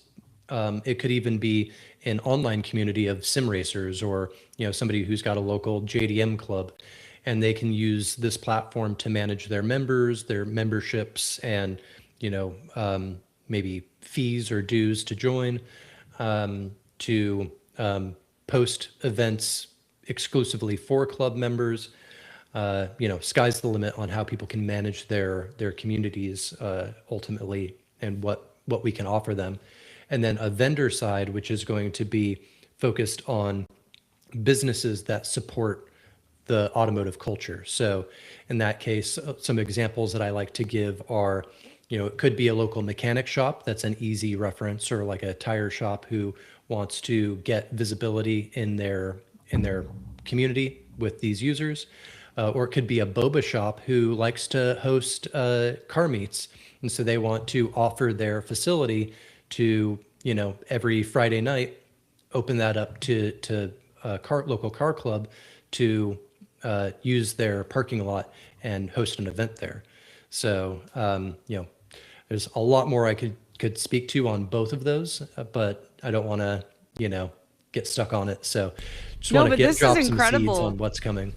It could even be an online community of sim racers, or somebody who's got a local JDM club, and they can use this platform to manage their members, their memberships, and maybe fees or dues to join, to post events exclusively for club members. Sky's the limit on how people can manage their communities ultimately, and what we can offer them. And then a vendor side, which is going to be focused on businesses that support the automotive culture. So in that case, some examples that I like to give are, it could be a local mechanic shop that's an easy reference, or like a tire shop who wants to get visibility in their community with these users. Or it could be a boba shop who likes to host car meets. And so they want to offer their facility to, every Friday night, open that up to a local car club to use their parking lot and host an event there. So, there's a lot more I could speak to on both of those, but I don't want to, get stuck on it. So just want to drop some seeds on what's coming.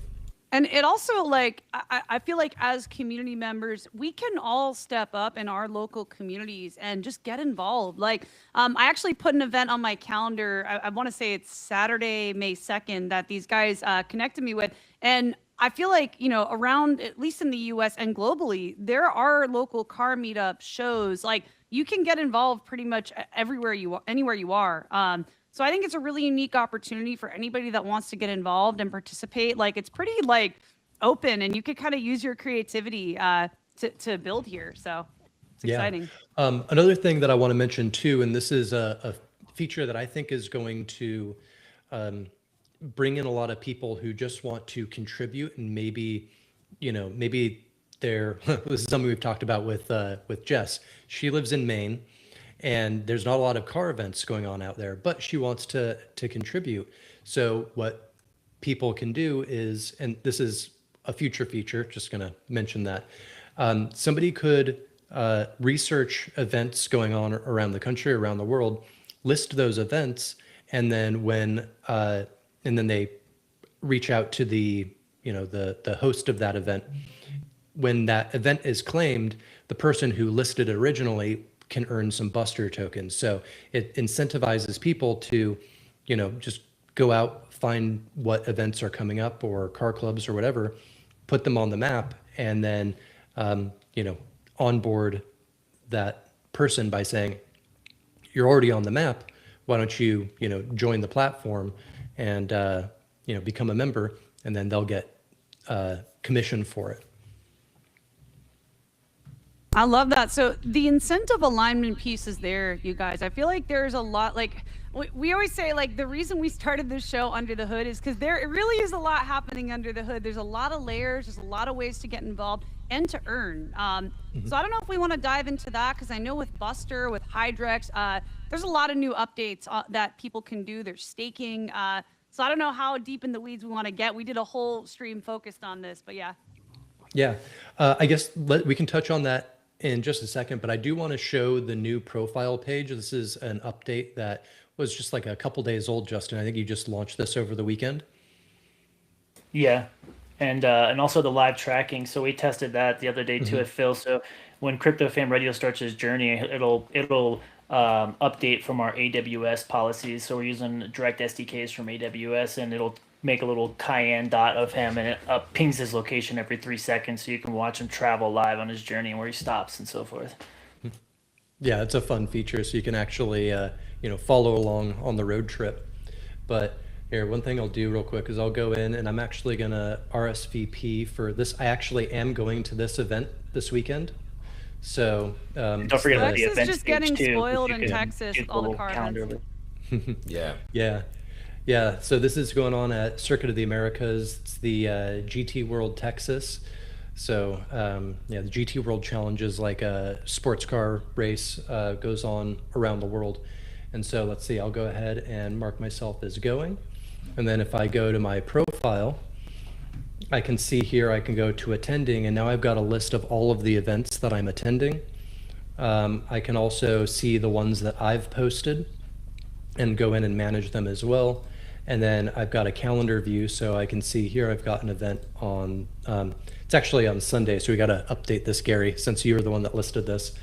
And it also, like, I feel like as community members, we can all step up in our local communities and just get involved. Like, I actually put an event on my calendar. I want to say it's Saturday, May 2nd, that these guys connected me with. And I feel like, around, at least in the US and globally, there are local car meetup shows. Like, you can get involved pretty much everywhere anywhere you are. So I think it's a really unique opportunity for anybody that wants to get involved and participate. Like, it's pretty like open, and you could kind of use your creativity to build here. So it's exciting. Another thing that I want to mention too, and this is a feature that I think is going to bring in a lot of people who just want to contribute, and maybe they're this is something we've talked about with Jess. She lives in Maine, and there's not a lot of car events going on out there, but she wants to contribute. So what people can do is, and this is a future feature, just going to mention that somebody could research events going on around the country, around the world, list those events, and then and then they reach out to the host of that event. When that event is claimed, the person who listed it originally can earn some Buster tokens. So it incentivizes people to, just go out, find what events are coming up, or car clubs or whatever, put them on the map, and then, onboard that person by saying, you're already on the map. Why don't you, join the platform and, become a member, and then they'll get commission for it. I love that. So the incentive alignment piece is there, you guys. I feel like there's a lot, like we always say, like, the reason we started this show Under the Hood is because it really is a lot happening under the hood. There's a lot of layers. There's a lot of ways to get involved and to earn. So I don't know if we want to dive into that, because I know with Buster, with Hydrex, there's a lot of new updates that people can do. There's staking. So I don't know how deep in the weeds we want to get. We did a whole stream focused on this, but yeah. Yeah, I guess we can touch on that in just a second, but I do want to show the new profile page. This is an update that was just like a couple days old, Justin. I think you just launched this over the weekend. Yeah, and also the live tracking. So we tested that the other day too at Phil. So when CryptoFam Radio starts its journey, it'll update from our AWS policies. So we're using direct SDKs from AWS, and it'll make a little cayenne dot of him, and it pings his location every 3 seconds, so you can watch him travel live on his journey and where he stops and so forth. Yeah, it's a fun feature, so you can actually follow along on the road trip. But here, one thing I'll do real quick is I'll go in, and I'm actually gonna RSVP for this. I actually am going to this event this weekend. So don't forget about the Texas event is just getting too, spoiled in Texas with all the car events. Yeah. So this is going on at Circuit of the Americas. It's the GT World Texas. So the GT World Challenge is like a sports car race, goes on around the world. And so let's see, I'll go ahead and mark myself as going. And then if I go to my profile, I can see here, I can go to attending, and now I've got a list of all of the events that I'm attending. I can also see the ones that I've posted and go in and manage them as well. And then I've got a calendar view, so I can see here I've got an event on, it's actually on Sunday, so we got to update this, Gary, since you were the one that listed this,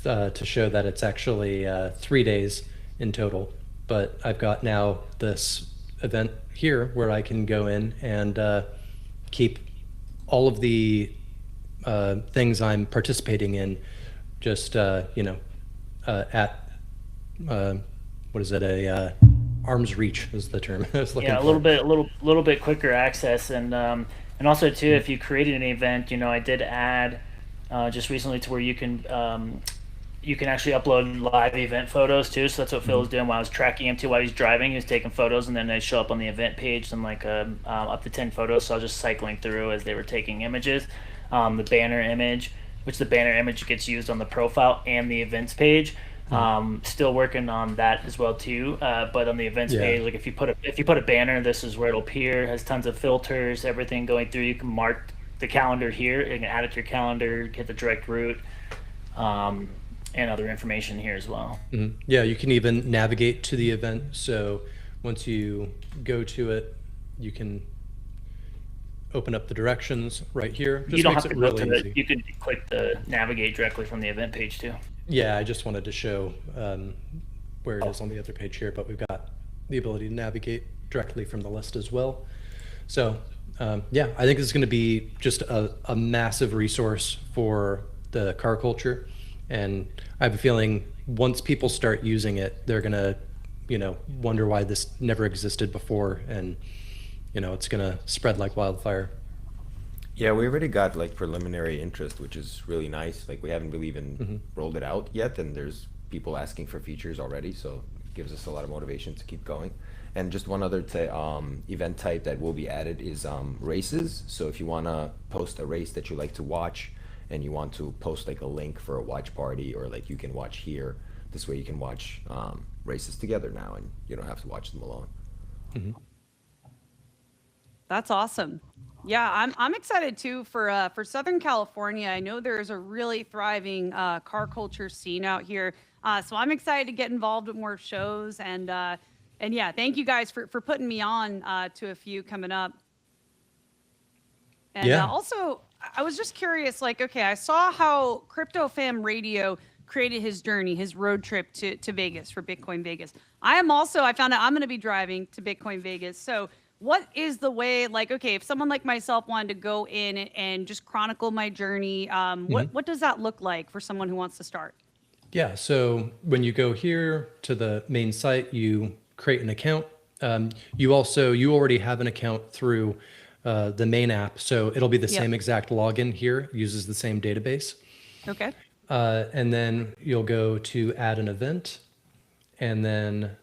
to show that it's actually 3 days in total. But I've got now this event here where I can go in and keep all of the things I'm participating in just, at, what is it, arm's reach is the term I was looking for. a little bit quicker access, and also too, if you created an event, I did add just recently to where you can actually upload live event photos too. So that's what Phil was doing while I was tracking him too. While he's driving, he was taking photos, and then they show up on the event page and like up to 10 photos. So I was just cycling through as they were taking images. The banner image, which the banner image gets used on the profile and the events page. Still working on that as well too. But on the events page, like if you put a banner, this is where it'll appear. It has tons of filters, everything going through. You can mark the calendar here. You can add it to your calendar, get the direct route, and other information here as well. Yeah, you can even navigate to the event. So once you go to it, you can open up the directions right here. You don't have to go to it. You can click the navigate directly from the event page too. Yeah, I just wanted to show where it is on the other page here, but we've got the ability to navigate directly from the list as well. So Yeah, I think it's going to be just a massive resource for the car culture. And I have a feeling once people start using it, they're going to, wonder why this never existed before. And, it's going to spread like wildfire. Yeah, we already got like preliminary interest, which is really nice. Like we haven't really even rolled it out yet, and there's people asking for features already, so it gives us a lot of motivation to keep going. And just one other event type that will be added is races. So if you want to post a race that you like to watch, and you want to post like a link for a watch party, or like you can watch here, this way you can watch races together now, and you don't have to watch them alone. That's awesome. Yeah, I'm excited too for Southern California. I know there's a really thriving car culture scene out here, so I'm excited to get involved with more shows. And yeah, thank you guys for putting me on to a few coming up. And Yeah. also, I was just curious, like, okay, I saw how CryptoFam Radio created his journey, his road trip to Vegas for Bitcoin Vegas. I found out I'm going to be driving to Bitcoin Vegas. So what is the way, like, okay, if someone like myself wanted to go in and just chronicle my journey, what does that look like for someone who wants to start? Yeah, so when you go here to the main site, you create an account. You already have an account through the main app, so it'll be the same exact login here, it uses the same database. Okay. And then you'll go to add an event, and then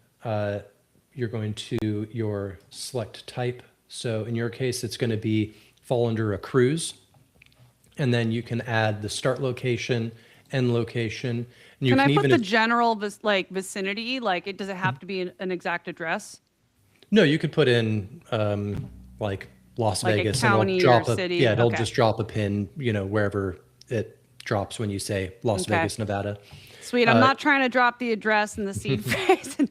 you're going to your select type. So in your case, it's going to fall under a cruise. And then you can add the start location, end location. And you Can I put even the general vicinity? Like, does it have to be an exact address? No, you could put in like Las Like a Vegas, county and it'll or drop city? it'll Okay. just drop a pin, wherever it drops when you say Las Okay. Vegas, Nevada. Sweet. I'm not trying to drop the address and the seed phrase. And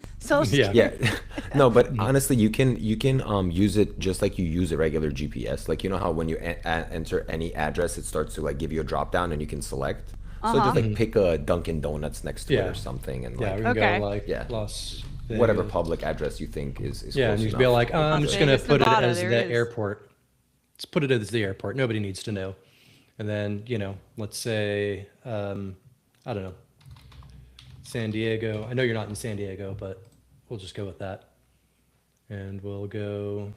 Yeah. Yeah, no, but honestly, you can use it just like you use a regular GPS. Like, you know how when you enter any address, it starts to like give you a drop down and you can select. So just like pick a Dunkin' Donuts next to it Yeah. or something, and Yeah, like we can Okay. go like Yeah. Las Vegas. whatever public address you think is Yeah, close and you enough. can be like, I'm Las just going to Vegas, put Nevada, it as there the it is. airport. Let's put it as the airport. Nobody needs to know. And then, let's say, I don't know, San Diego. I know you're not in San Diego, but we'll just go with that. And we'll go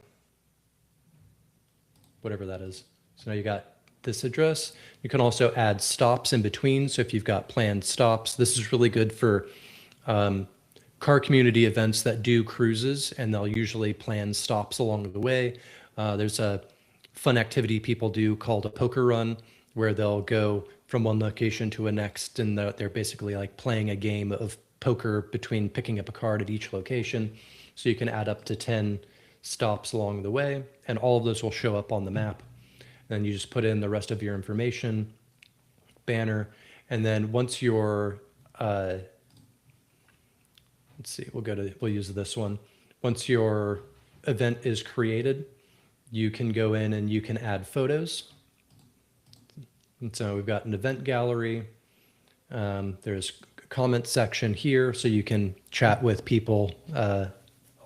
whatever that is. So now you got this address. You can also add stops in between. So if you've got planned stops, this is really good for car community events that do cruises, and they'll usually plan stops along the way. There's a fun activity people do called a poker run, where they'll go from one location to a next, and they're basically like playing a game of poker between picking up a card at each location. So you can add up to 10 stops along the way, and all of those will show up on the map. And you just put in the rest of your information, banner, and then once you're, let's see, we'll use this one. Once your event is created, you can go in and you can add photos. And so we've got an event gallery. There's a comment section here, so you can chat with people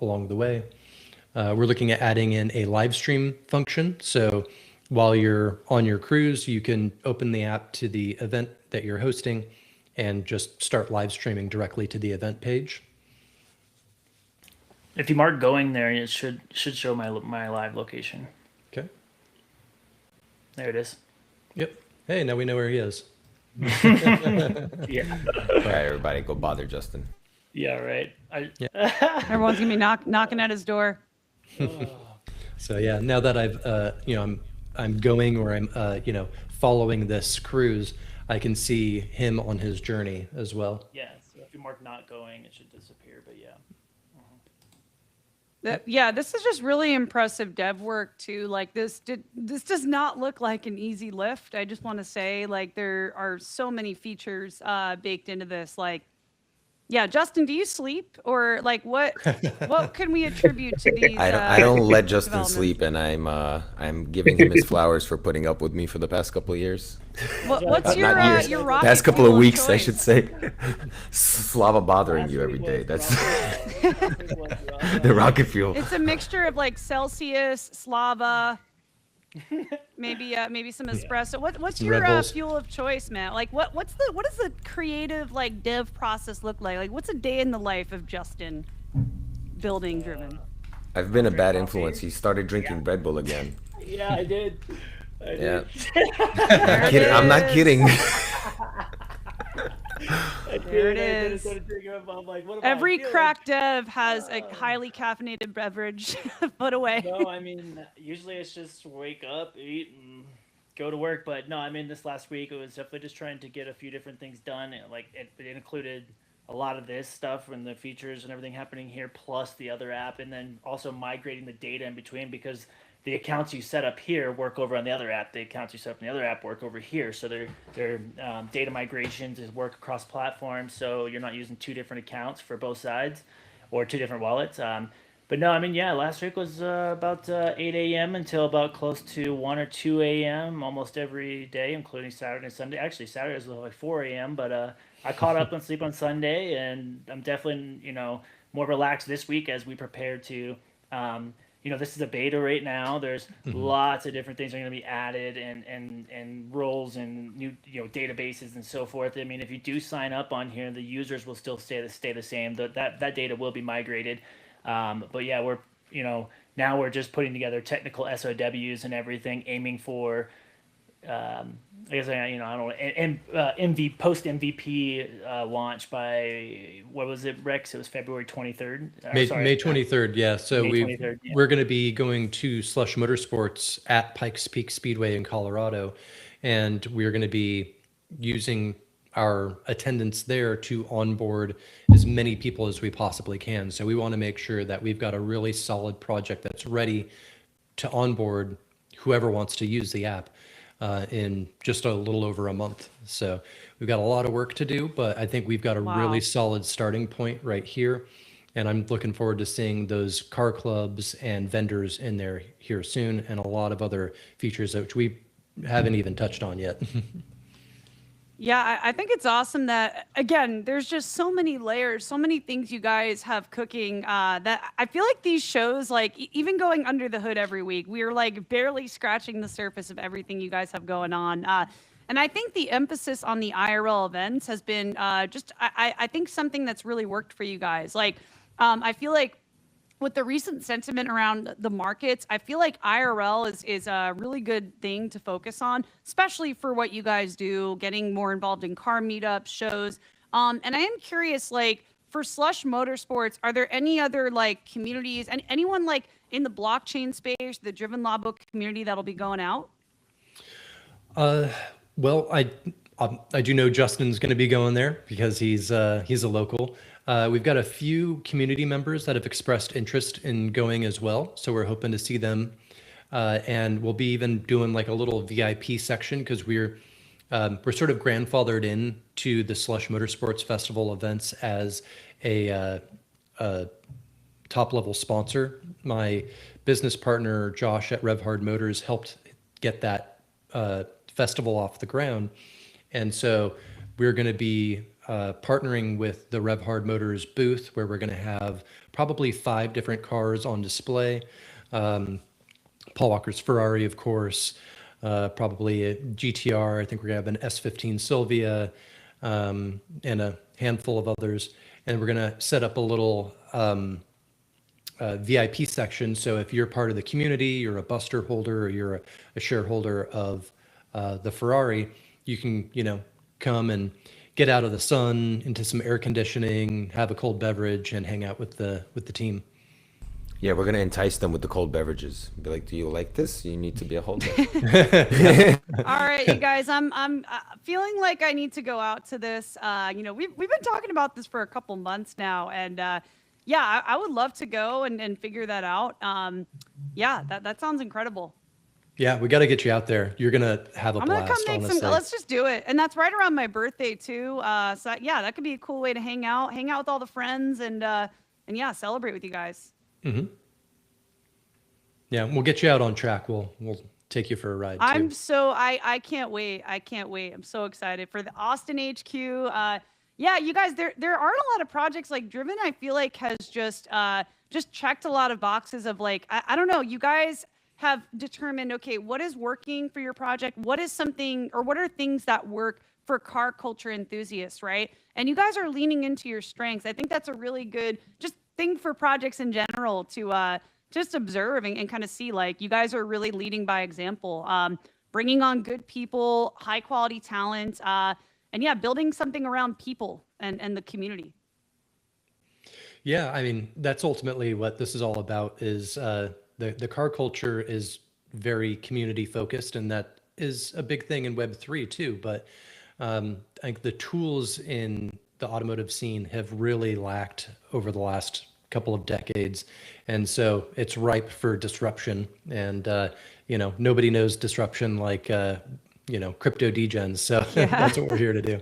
along the way. We're looking at adding in a live stream function. So while you're on your cruise, you can open the app to the event that you're hosting and just start live streaming directly to the event page. If you mark going there, it should show my live location. Okay. There it is. Yep. Hey, now we know where he is. Yeah. All right, everybody, go bother Justin. Yeah. Right. Everyone's gonna be knocking at his door. So yeah, now that I've I'm going, or I'm following this cruise, I can see him on his journey as well. Yeah. So if you mark not going, it should disappear. But yeah. Yeah, this is just really impressive dev work too. Like this does not look like an easy lift. I just want to say, like, there are so many features baked into this. Like, yeah, Justin, do you sleep, or like what can we attribute to these? I don't let Justin developments? sleep, and I'm giving him his flowers for putting up with me for the past couple of years. What's Not years. your rocket Past couple of fuel weeks, I choice? should say. Slava bothering you every day. That's the rocket fuel. It's a mixture of like Celsius, Slava, maybe some espresso. What's Some your Red Bulls. fuel of choice, Matt? Like what does the creative like dev process look like? Like what's a day in the life of Justin building driven? I've been a Drink bad coffee. influence. He started drinking Red Bull again. Yeah, I did. I Yeah. did. I'm not kidding. There it is. I'm like, what am Every I feeling? crack dev has a highly caffeinated beverage put away. No, I mean, usually it's just wake up, eat, and go to work. But no, I mean, this last week it was definitely just trying to get a few different things done. Like it included a lot of this stuff and the features and everything happening here, plus the other app, and then also migrating the data in between because the accounts you set up here work over on the other app. The accounts you set up in the other app work over here. So they're data migrations is work across platforms. So you're not using two different accounts for both sides, or two different wallets. But no, I mean, yeah, last week was about 8 a.m. until about close to 1 or 2 a.m. almost every day, including Saturday and Sunday. Actually, Saturday was like 4 a.m., but I caught up on sleep on Sunday, and I'm definitely, more relaxed this week as we prepare to, this is a beta right now. There's lots of different things that are going to be added and roles and new, databases and so forth. I mean, if you do sign up on here, the users will still stay the same. That data will be migrated. But yeah, we're now we're just putting together technical SOWs and everything, aiming for I guess I don't know, and post MVP launch by what was it, Rex? It was February 23rd. May 23rd, yeah. So May 23rd, yeah. we're going to be going to Slush Motorsports at Pikes Peak Speedway in Colorado, and we're going to be using our attendance there to onboard as many people as we possibly can. So we want to make sure that we've got a really solid project that's ready to onboard whoever wants to use the app in just a little over a month. So we've got a lot of work to do, but I think we've got a really solid starting point right here. And I'm looking forward to seeing those car clubs and vendors in there here soon, and a lot of other features which we haven't even touched on yet. Yeah, I think it's awesome that, again, there's just so many layers, so many things you guys have cooking that I feel like these shows, like even going under the hood every week, we're like barely scratching the surface of everything you guys have going on. And I think the emphasis on the IRL events has been I think something that's really worked for you guys. Like, I feel like with the recent sentiment around the markets, I feel like IRL is a really good thing to focus on, especially for what you guys do, getting more involved in car meetups, shows. And I am curious, like for Slush Motorsports, are there any other like communities and anyone like in the blockchain space, the Driven Labo community that'll be going out? Well, I do know Justin's going to be going there because he's a local. We've got a few community members that have expressed interest in going as well, so we're hoping to see them. And we'll be even doing like a little VIP section because we're sort of grandfathered in to the Slush Motorsports Festival events as a top level sponsor. My business partner Josh at Rev Hard Motors helped get that festival off the ground, and so we're going to be partnering with the Rev Hard Motors booth, where we're going to have probably 5 different cars on display. Paul Walker's Ferrari, of course, probably a GTR. I think we're going to have an S15 Silvia, and a handful of others. And we're going to set up a little VIP section. So if you're part of the community, you're a Buster holder, or you're a shareholder of the Ferrari, you can, come and get out of the sun into some air conditioning, have a cold beverage, and hang out with the team. Yeah, we're gonna entice them with the cold beverages. Be like, "Do you like this? You need to be a holder." All right, you guys, I'm feeling like I need to go out to this. We've been talking about this for a couple months now, and yeah, I would love to go and figure that out. Yeah, that sounds incredible. Yeah, we got to get you out there. You're gonna have a I'm blast. gonna come make honestly. some. Let's just do it, and that's right around my birthday too. So yeah, that could be a cool way to hang out with all the friends, and yeah, celebrate with you guys. Mm-hmm. Yeah, we'll get you out on track. We'll take you for a ride too. I can't wait. I can't wait. I'm so excited for the Austin HQ. Yeah, you guys, there aren't a lot of projects like Driven. I feel like has just checked a lot of boxes of like I don't know. You guys have determined, okay, what is working for your project? What is something, or what are things that work for car culture enthusiasts, right? And you guys are leaning into your strengths. I think that's a really good just thing for projects in general to just observe and kind of see, like, you guys are really leading by example, bringing on good people, high quality talent, and yeah, building something around people and the community. Yeah, I mean, that's ultimately what this is all about is the car culture is very community focused, and that is a big thing in Web3 too. But I think the tools in the automotive scene have really lacked over the last couple of decades. And so it's ripe for disruption. And, nobody knows disruption like, crypto degens. So that's what we're here to do.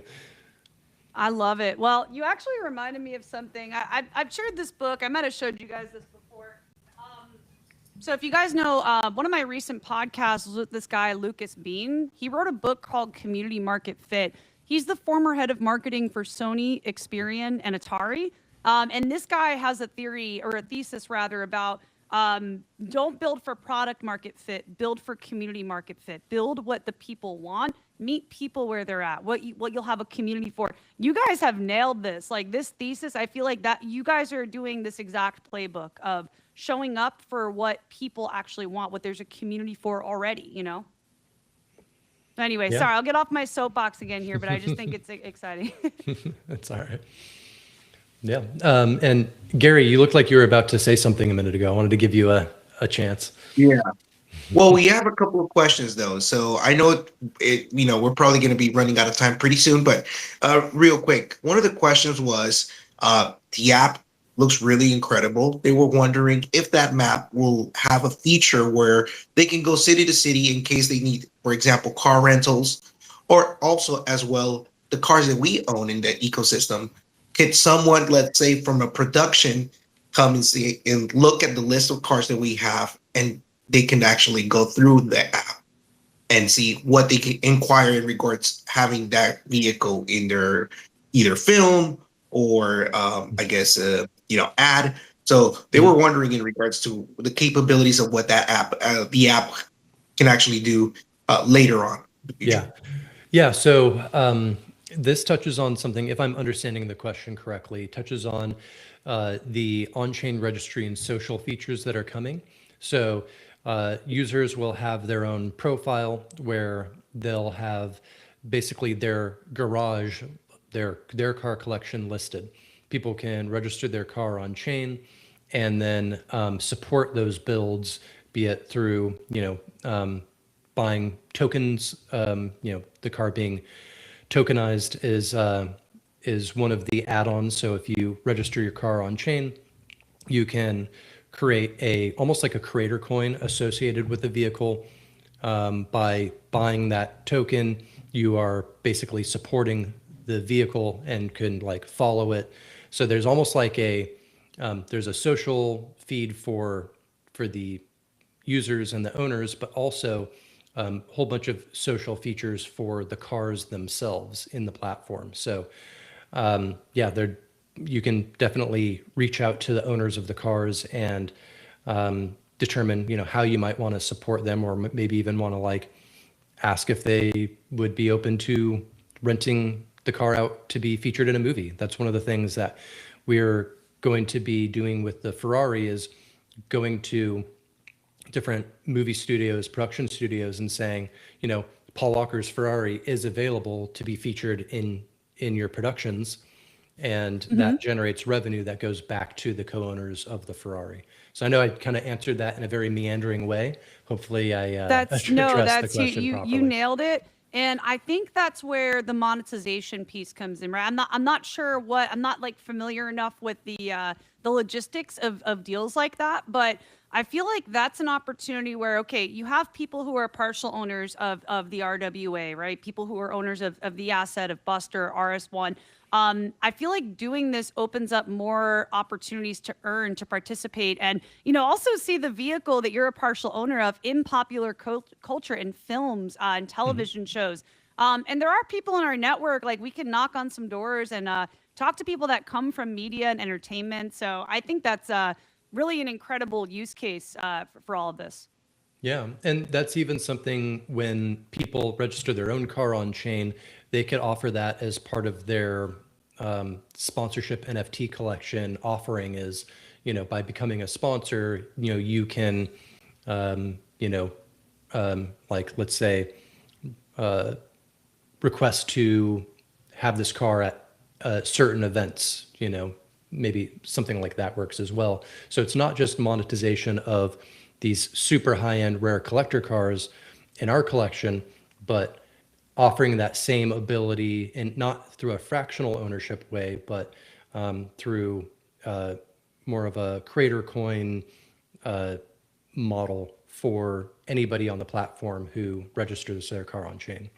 I love it. Well, you actually reminded me of something. I've shared this book. I might have showed you guys this before. So if you guys know, one of my recent podcasts was with this guy, Lucas Bean. He wrote a book called Community Market Fit. He's the former head of marketing for Sony, Experian, and Atari. And this guy has a theory, or a thesis rather, about don't build for product market fit, build for community market fit. Build what the people want, meet people where they're at, what you'll have a community for. You guys have nailed this. Like, this thesis, I feel like that you guys are doing this exact playbook of showing up for what people actually want, what there's a community for already, Anyway, sorry, I'll get off my soapbox again here, but I just think it's exciting. That's all right. Yeah. And Gary, you looked like you were about to say something a minute ago. I wanted to give you a chance. Yeah. Well, we have a couple of questions though. So I know we're probably going to be running out of time pretty soon, but real quick, one of the questions was the app looks really incredible. They were wondering if that map will have a feature where they can go city to city in case they need, for example, car rentals, or also as well the cars that we own in the ecosystem. Could someone, let's say from a production, come and see and look at the list of cars that we have, and they can actually go through the app and see what they can inquire in regards having that vehicle in their either film or ad. So they were wondering in regards to the capabilities of what that app, the app can actually do later on. Yeah. So this touches on something, if I'm understanding the question correctly, touches on the on-chain registry and social features that are coming. So users will have their own profile where they'll have basically their garage, their car collection listed. People can register their car on chain and then support those builds, be it through, buying tokens, the car being tokenized is one of the add-ons. So if you register your car on chain, you can create almost like a creator coin associated with the vehicle. By buying that token, you are basically supporting the vehicle and can follow it. So there's almost like there's a social feed for the users and the owners, but also a whole bunch of social features for the cars themselves in the platform. So you can definitely reach out to the owners of the cars and determine, how you might want to support them, or maybe even want to ask if they would be open to renting the car out to be featured in a movie. That's one of the things that we're going to be doing with the Ferrari, is going to different movie studios, production studios, and saying, Paul Walker's Ferrari is available to be featured in your productions. And that generates revenue that goes back to the co-owners of the Ferrari. So I know I kind of answered that in a very meandering way. Hopefully I addressed the question properly. You nailed it. And I think that's where the monetization piece comes in, right? I'm not sure I'm not familiar enough with the logistics of deals like that, but I feel like that's an opportunity where, okay, you have people who are partial owners of the RWA, right? People who are owners of the asset of Buster, RS1. I feel like doing this opens up more opportunities to earn, to participate, and also see the vehicle that you're a partial owner of in popular culture, in films, and television shows. And there are people in our network, we can knock on some doors and talk to people that come from media and entertainment. So I think that's really an incredible use case for all of this. Yeah, and that's even something when people register their own car on chain, they could offer that as part of their sponsorship NFT collection offering is, by becoming a sponsor, you can, you know, like let's say, request to have this car at certain events, maybe something like that works as well. So it's not just monetization of these super high-end rare collector cars in our collection, but offering that same ability, and not through a fractional ownership way, but through more of a creator coin model for anybody on the platform who registers their car on chain.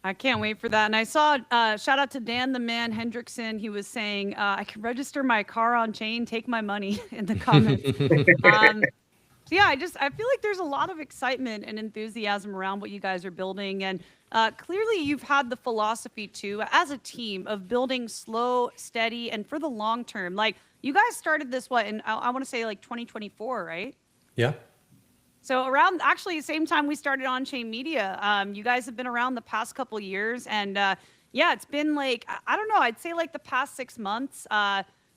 I can't wait for that. And I saw, shout out to Dan the Man Hendrickson. He was saying, I can register my car on chain, take my money in the comments. So yeah, I feel like there's a lot of excitement and enthusiasm around what you guys are building. And clearly you've had the philosophy too, as a team, of building slow, steady, and for the long term. Like you guys started this, I want to say like 2024, right? Yeah. So around actually the same time we started On-Chain Media, you guys have been around the past couple years, and yeah, it's been like, I don't know, I'd say like the past 6 months,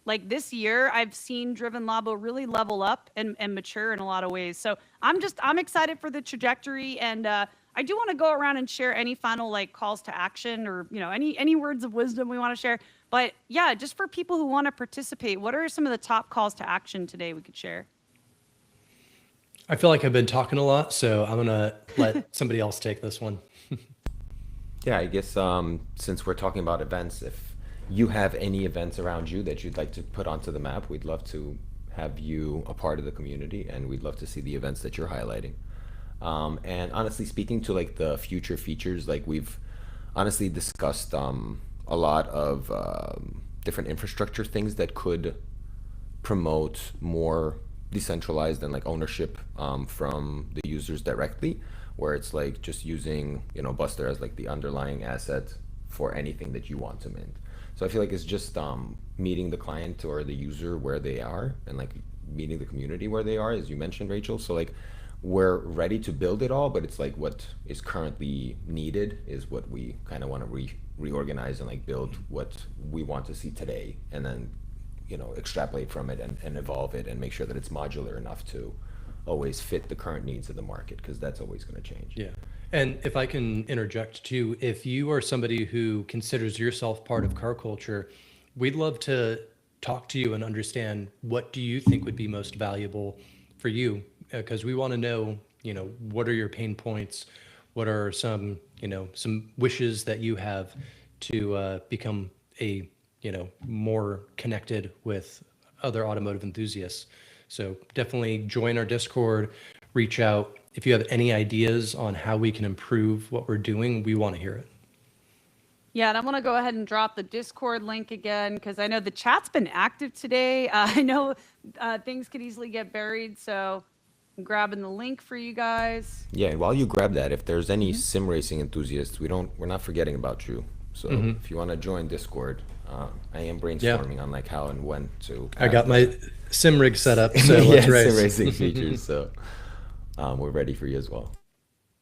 like this year, I've seen Driven Labo really level up and mature in a lot of ways. So I'm excited for the trajectory, and I do want to go around and share any final like calls to action, or any words of wisdom we want to share. But yeah, just for people who want to participate, what are some of the top calls to action today we could share? I feel like I've been talking a lot, so I'm gonna let somebody else take this one. Yeah, I guess since we're talking about events, if you have any events around you that you'd like to put onto the map, we'd love to have you a part of the community, and we'd love to see the events that you're highlighting. And honestly, speaking to like the future features, like we've honestly discussed a lot of different infrastructure things that could promote more decentralized and like ownership from the users directly, where it's like just using Buster as like the underlying asset for anything that you want to mint. So I feel like it's just meeting the client or the user where they are, and like meeting the community where they are, as you mentioned, Rachel. So like we're ready to build it all, but it's like what is currently needed is what we kind of want to reorganize and like build what we want to see today, and then extrapolate from it and evolve it and make sure that it's modular enough to always fit the current needs of the market, because that's always going to change. Yeah. And if I can interject too, if you are somebody who considers yourself part of car culture, we'd love to talk to you and understand what do you think would be most valuable for you, because we want to know, what are your pain points? What are some wishes that you have to become a more connected with other automotive enthusiasts. So definitely join our Discord, reach out. If you have any ideas on how we can improve what we're doing, we want to hear it. Yeah, and I want to go ahead and drop the Discord link again, because I know the chat's been active today. I know things could easily get buried, so I'm grabbing the link for you guys. Yeah, and while you grab that, if there's any sim racing enthusiasts, we're not forgetting about you. So if you want to join Discord, I am brainstorming on like how and when to. I got my sim rig set up, so let's race. Sim racing features. So we're ready for you as well.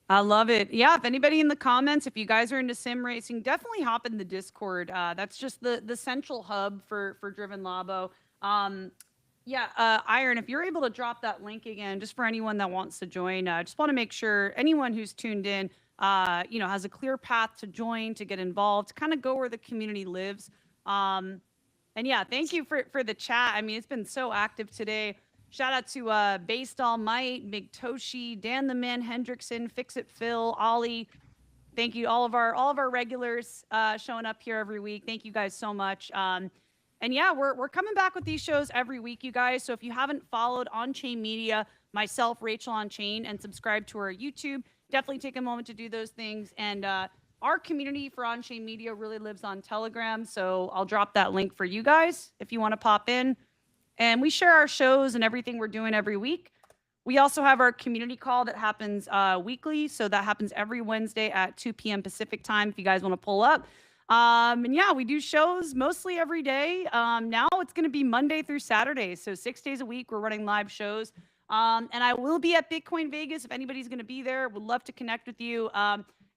I love it. Yeah, if anybody in the comments, if you guys are into sim racing, definitely hop in the Discord. That's just the central hub for Driven Labo. Iron, if you're able to drop that link again, just for anyone that wants to join, I just want to make sure anyone who's tuned in, has a clear path to join, to get involved, to kind of go where the community lives. And yeah, thank you for the chat. I mean, it's been so active today. Shout out to Based All Might, Migtoshi, Dan the Man Hendrickson, Fix It Phil, Ollie. Thank you, all of our regulars showing up here every week. Thank you guys so much. And yeah, we're coming back with these shows every week, you guys. So if you haven't followed On-Chain Media, myself, Rachel On-Chain, and subscribe to our YouTube, definitely take a moment to do those things. And our community for On-Chain Media really lives on Telegram, so I'll drop that link for you guys if you want to pop in. And we share our shows and everything we're doing every week. We also have our community call that happens weekly, so that happens every Wednesday at 2 p.m. Pacific time if you guys want to pull up. And yeah, we do shows mostly every day. Now it's going to be Monday through Saturday, so 6 days a week we're running live shows. And I will be at Bitcoin Vegas if anybody's going to be there. Would love to connect with you.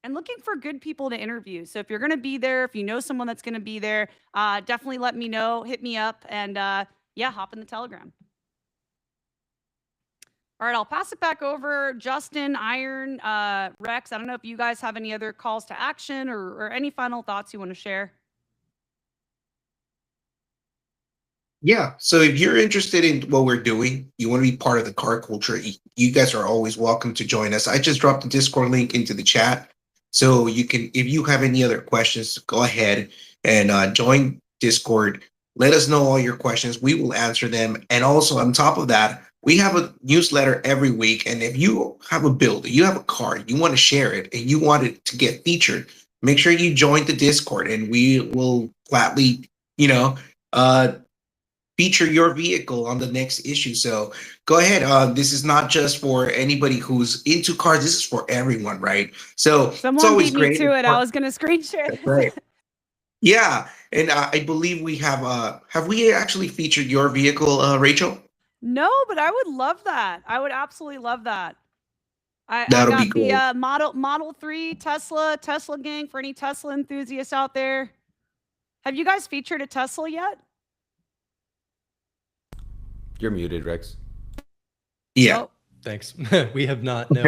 And looking for good people to interview. So if you're going to be there, if you know someone that's going to be there, definitely let me know, hit me up, and yeah, hop in the Telegram. All right, I'll pass it back over. Justin, Iron, Rex, I don't know if you guys have any other calls to action or any final thoughts you want to share. Yeah. So if you're interested in what we're doing, you want to be part of the car culture, you guys are always welcome to join us. I just dropped the Discord link into the chat. So you can, if you have any other questions, go ahead and join Discord. Let us know all your questions. We will answer them. And also on top of that, we have a newsletter every week. And if you have a build, you have a car, you want to share it, and you want it to get featured, make sure you join the Discord, and we will gladly, feature your vehicle on the next issue. So go ahead. This is not just for anybody who's into cars. This is for everyone, right? So Someone it's always beat me great. to it. I was going to screen share this. Right. Yeah. And I believe we have we actually featured your vehicle, Rachel? No, but I would love that. I would absolutely love that. I That'll got be cool. the Model 3 Tesla gang for any Tesla enthusiasts out there. Have you guys featured a Tesla yet? You're muted, Rex. Yeah. Oh, Thanks. We have not. No.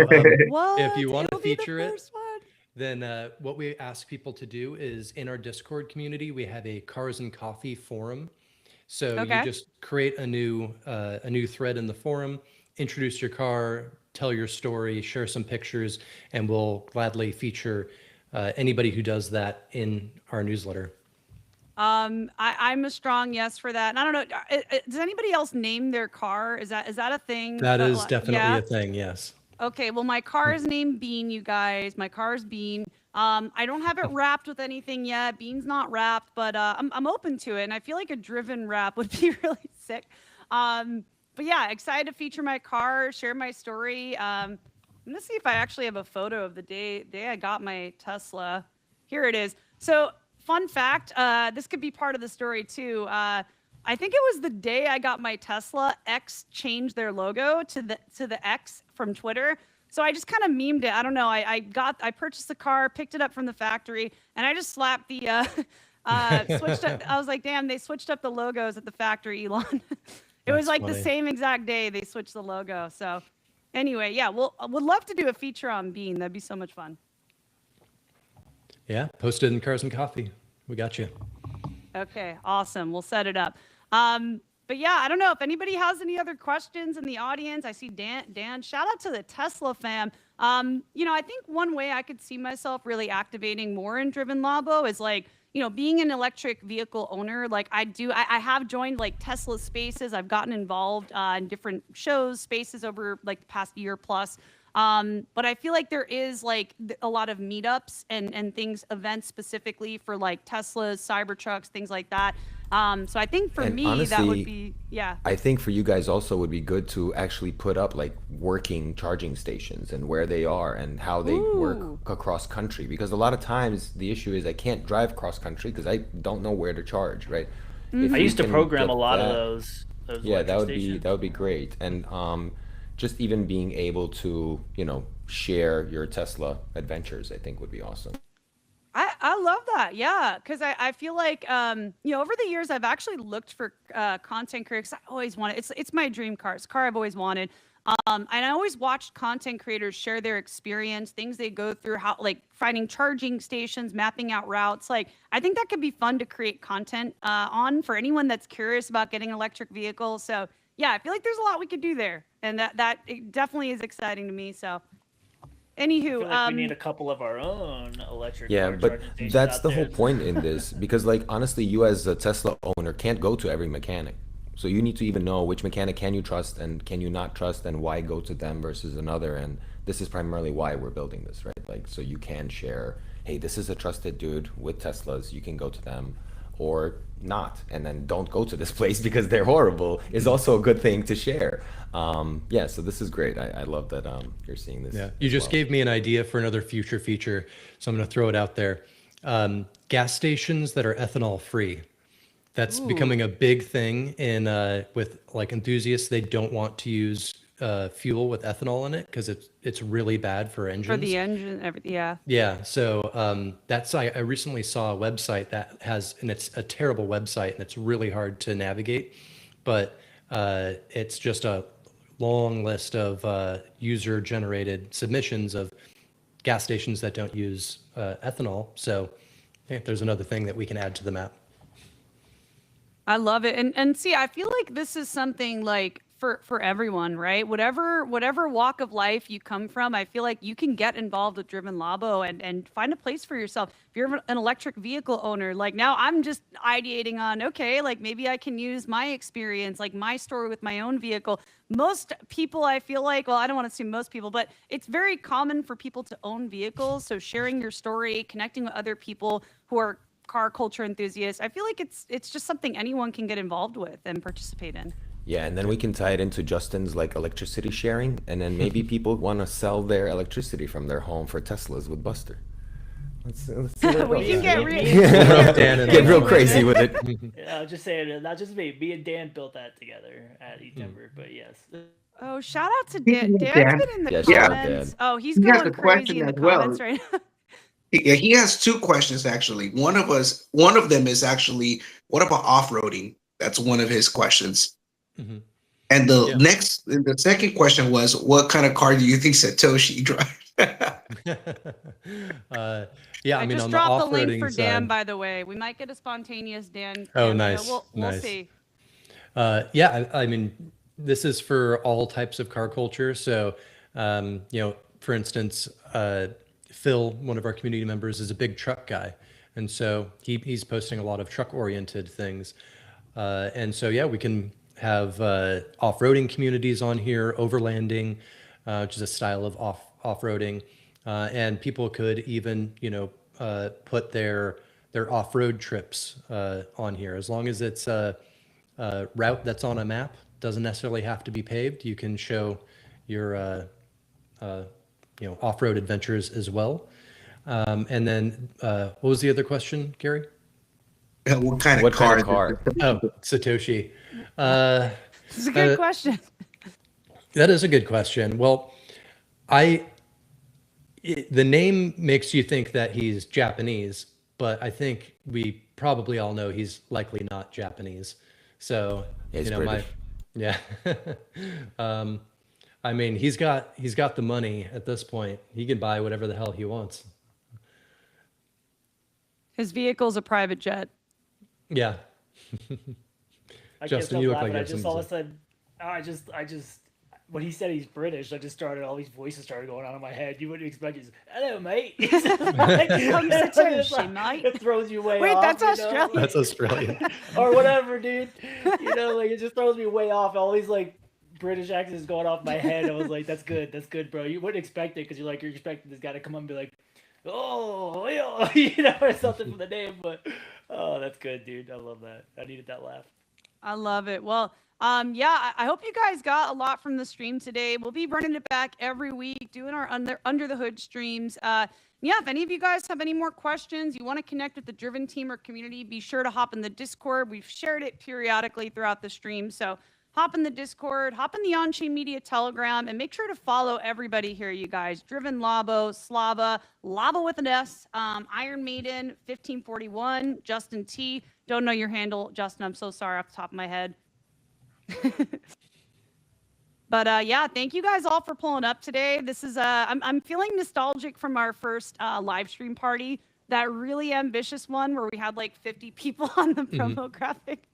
what? If you want to It'll be the feature it, first one. then what we ask people to do is in our Discord community, we have a Cars and Coffee forum. So Okay. you just create a new thread in the forum, introduce your car, tell your story, share some pictures, and we'll gladly feature anybody who does that in our newsletter. I'm a strong yes for that. And I don't know. Does anybody else name their car? Is that a thing? That is definitely yeah? a thing. Yes. Okay. Well, my car is named Bean, you guys. My car is Bean. I don't have it wrapped with anything yet. Bean's not wrapped, but I'm open to it. And I feel like a driven wrap would be really sick. But yeah, excited to feature my car, share my story. I'm gonna see if I actually have a photo of the day I got my Tesla. Here it is. So fun fact, this could be part of the story too. I think it was the day I got my Tesla, X changed their logo to the X from Twitter. So I just kind of memed it. I don't know. I purchased the car, picked it up from the factory, and I just slapped the switched up. I was like, damn, they switched up the logos at the factory, Elon. It was like funny. the same exact day they switched the logo. So anyway, yeah, would love to do a feature on Bean. That'd be so much fun. Yeah, post it in Cars and Coffee. We got you. Okay, awesome. We'll set it up. But yeah, I don't know if anybody has any other questions in the audience. I see Dan. Shout out to the Tesla fam. I think one way I could see myself really activating more in Driven Labo is like, being an electric vehicle owner. Like I have joined like Tesla spaces. I've gotten involved in different shows, spaces over like the past year plus. But I feel like there is like a lot of meetups and things, events specifically for like Teslas, Cybertrucks, things like that. So I think for me, honestly, that would be, yeah. I think for you guys also would be good to actually put up like working charging stations and where they are and how they work across country. Because a lot of times the issue is I can't drive cross country because I don't know where to charge, right? Mm-hmm. I used to program a lot of those yeah, that would stations. be great. And just even being able to, share your Tesla adventures, I think would be awesome. I love that. Yeah. Cause I feel like, over the years, I've actually looked for content creators. I always wanted, it's my dream car. It's a car I've always wanted. And I always watched content creators share their experience, things they go through, how like finding charging stations, mapping out routes. Like, I think that could be fun to create content on for anyone that's curious about getting an electric vehicle. So yeah, I feel like there's a lot we could do there. And that it definitely is exciting to me. So anywho, I feel like we need a couple of our own electric Yeah, car but charging stations that's out the there. whole point in this because like honestly, you as a Tesla owner can't go to every mechanic. So you need to even know which mechanic can you trust and can you not trust and why go to them versus another. And this is primarily why we're building this, right? Like, so you can share, hey, this is a trusted dude with Teslas. You can go to them or not. And then don't go to this place because they're horrible is also a good thing to share. Yeah, so this is great. I love that you're seeing this. Yeah, you just gave me an idea for another future feature, so I'm going to throw it out there. Gas stations that are ethanol free. That's becoming a big thing in with like enthusiasts. They don't want to use fuel with ethanol in it because it's really bad for engines. For the engine, everything. Yeah. Yeah, so I recently saw a website that has, and it's a terrible website and it's really hard to navigate, but it's just a long list of user-generated submissions of gas stations that don't use ethanol. So hey, there's another thing that we can add to the map. I love it. And see, I feel like this is something like for everyone, right? Whatever walk of life you come from, I feel like you can get involved with Driven Labo and find a place for yourself. If you're an electric vehicle owner, like now I'm just ideating on, okay, like maybe I can use my experience, like my story with my own vehicle. Most people, I feel like, well, I don't want to assume most people, but it's very common for people to own vehicles. So sharing your story, connecting with other people who are car culture enthusiasts, I feel like it's just something anyone can get involved with and participate in. Yeah, and then we can tie it into Justin's like electricity sharing, and then maybe people want to sell their electricity from their home for Teslas with Buster. Let's see where it We goes. can get Get real crazy with it. I'll just say it, not just me. Me and Dan built that together at Denver, but yes. Oh, shout out to Dan. Dan. Dan's been in the Yeah, shout out comments. Dan. Oh, he's He has going a question crazy in the as well. comments right now. Yeah, he has two questions actually. One of them is actually, what about off-roading? That's one of his questions. Mm-hmm. And the second question was, what kind of car do you think Satoshi drives? Yeah, I mean, just on the dropped the off-roading link for Dan, side. by the way. We might get a spontaneous Dan. Oh, cameo. nice, We'll nice. see. Yeah, I mean, this is for all types of car culture. So, for instance, Phil, one of our community members, is a big truck guy. And so he's posting a lot of truck-oriented things. And so, yeah, we can have off-roading communities on here, overlanding, which is a style of off-roading. And people could even, put their off-road trips on here. As long as it's a route that's on a map, doesn't necessarily have to be paved. You can show your off-road adventures as well. And then what was the other question, Gary? What kind of What car? kind of car? Oh, Satoshi. This is a good question. That is a good question. Well, the name makes you think that he's Japanese, but I think we probably all know he's likely not Japanese. So, Yeah, he's British. Yeah. I mean, he's got the money at this point. He can buy whatever the hell he wants. His vehicle's a private jet. Yeah. I Justin, can't you stop look like laughing. you I have just something all to of a sudden, I just when he said he's British, I just started, all these voices started going on in my head. You wouldn't expect it. Hello, mate. Satoshi, mate. It throws you way Wait, off. that's you know? Australian. That's Australian. Or whatever, dude. It just throws me way off. All these like British accents going off my head. I was like, that's good, bro. You wouldn't expect it because you're expecting this guy to come up and be like, oh, or something from the name. But oh, that's good, dude. I love that. I needed that laugh. I love it. Well, yeah, I hope you guys got a lot from the stream today. We'll be running it back every week, doing our under the hood streams. Yeah, if any of you guys have any more questions, you want to connect with the Driven team or community, be sure to hop in the Discord. We've shared it periodically throughout the stream. So hop in the Discord, hop in the On-Chain Media Telegram, and make sure to follow everybody here, you guys. Driven Labo, Slava, Labo with an S, Iron Maiden, 1541, Justin T. Don't know your handle, Justin. I'm so sorry off the top of my head. But yeah, thank you guys all for pulling up today. This is I'm feeling nostalgic from our first live stream party, that really ambitious one where we had like 50 people on the promo graphic.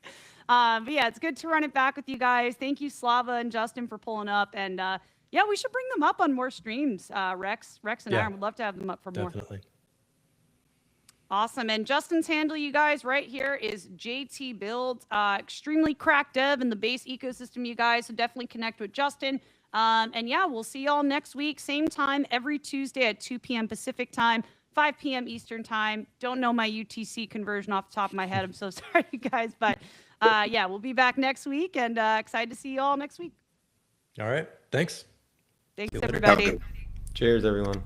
But yeah, it's good to run it back with you guys. Thank you, Slava and Justin, for pulling up. And yeah, we should bring them up on more streams. Rex and Yeah, Aaron would love to have them up for more. Definitely. Awesome. And Justin's handle, you guys, right here is JT Build. Extremely cracked dev in the base ecosystem, you guys. So definitely connect with Justin. And yeah, we'll see y'all next week. Same time every Tuesday at 2 p.m. Pacific time, 5 p.m. Eastern time. Don't know my UTC conversion off the top of my head. I'm so sorry, you guys. But yeah, we'll be back next week, and excited to see you all next week. All right. Thanks. Thanks, See you later. everybody. Cheers, everyone.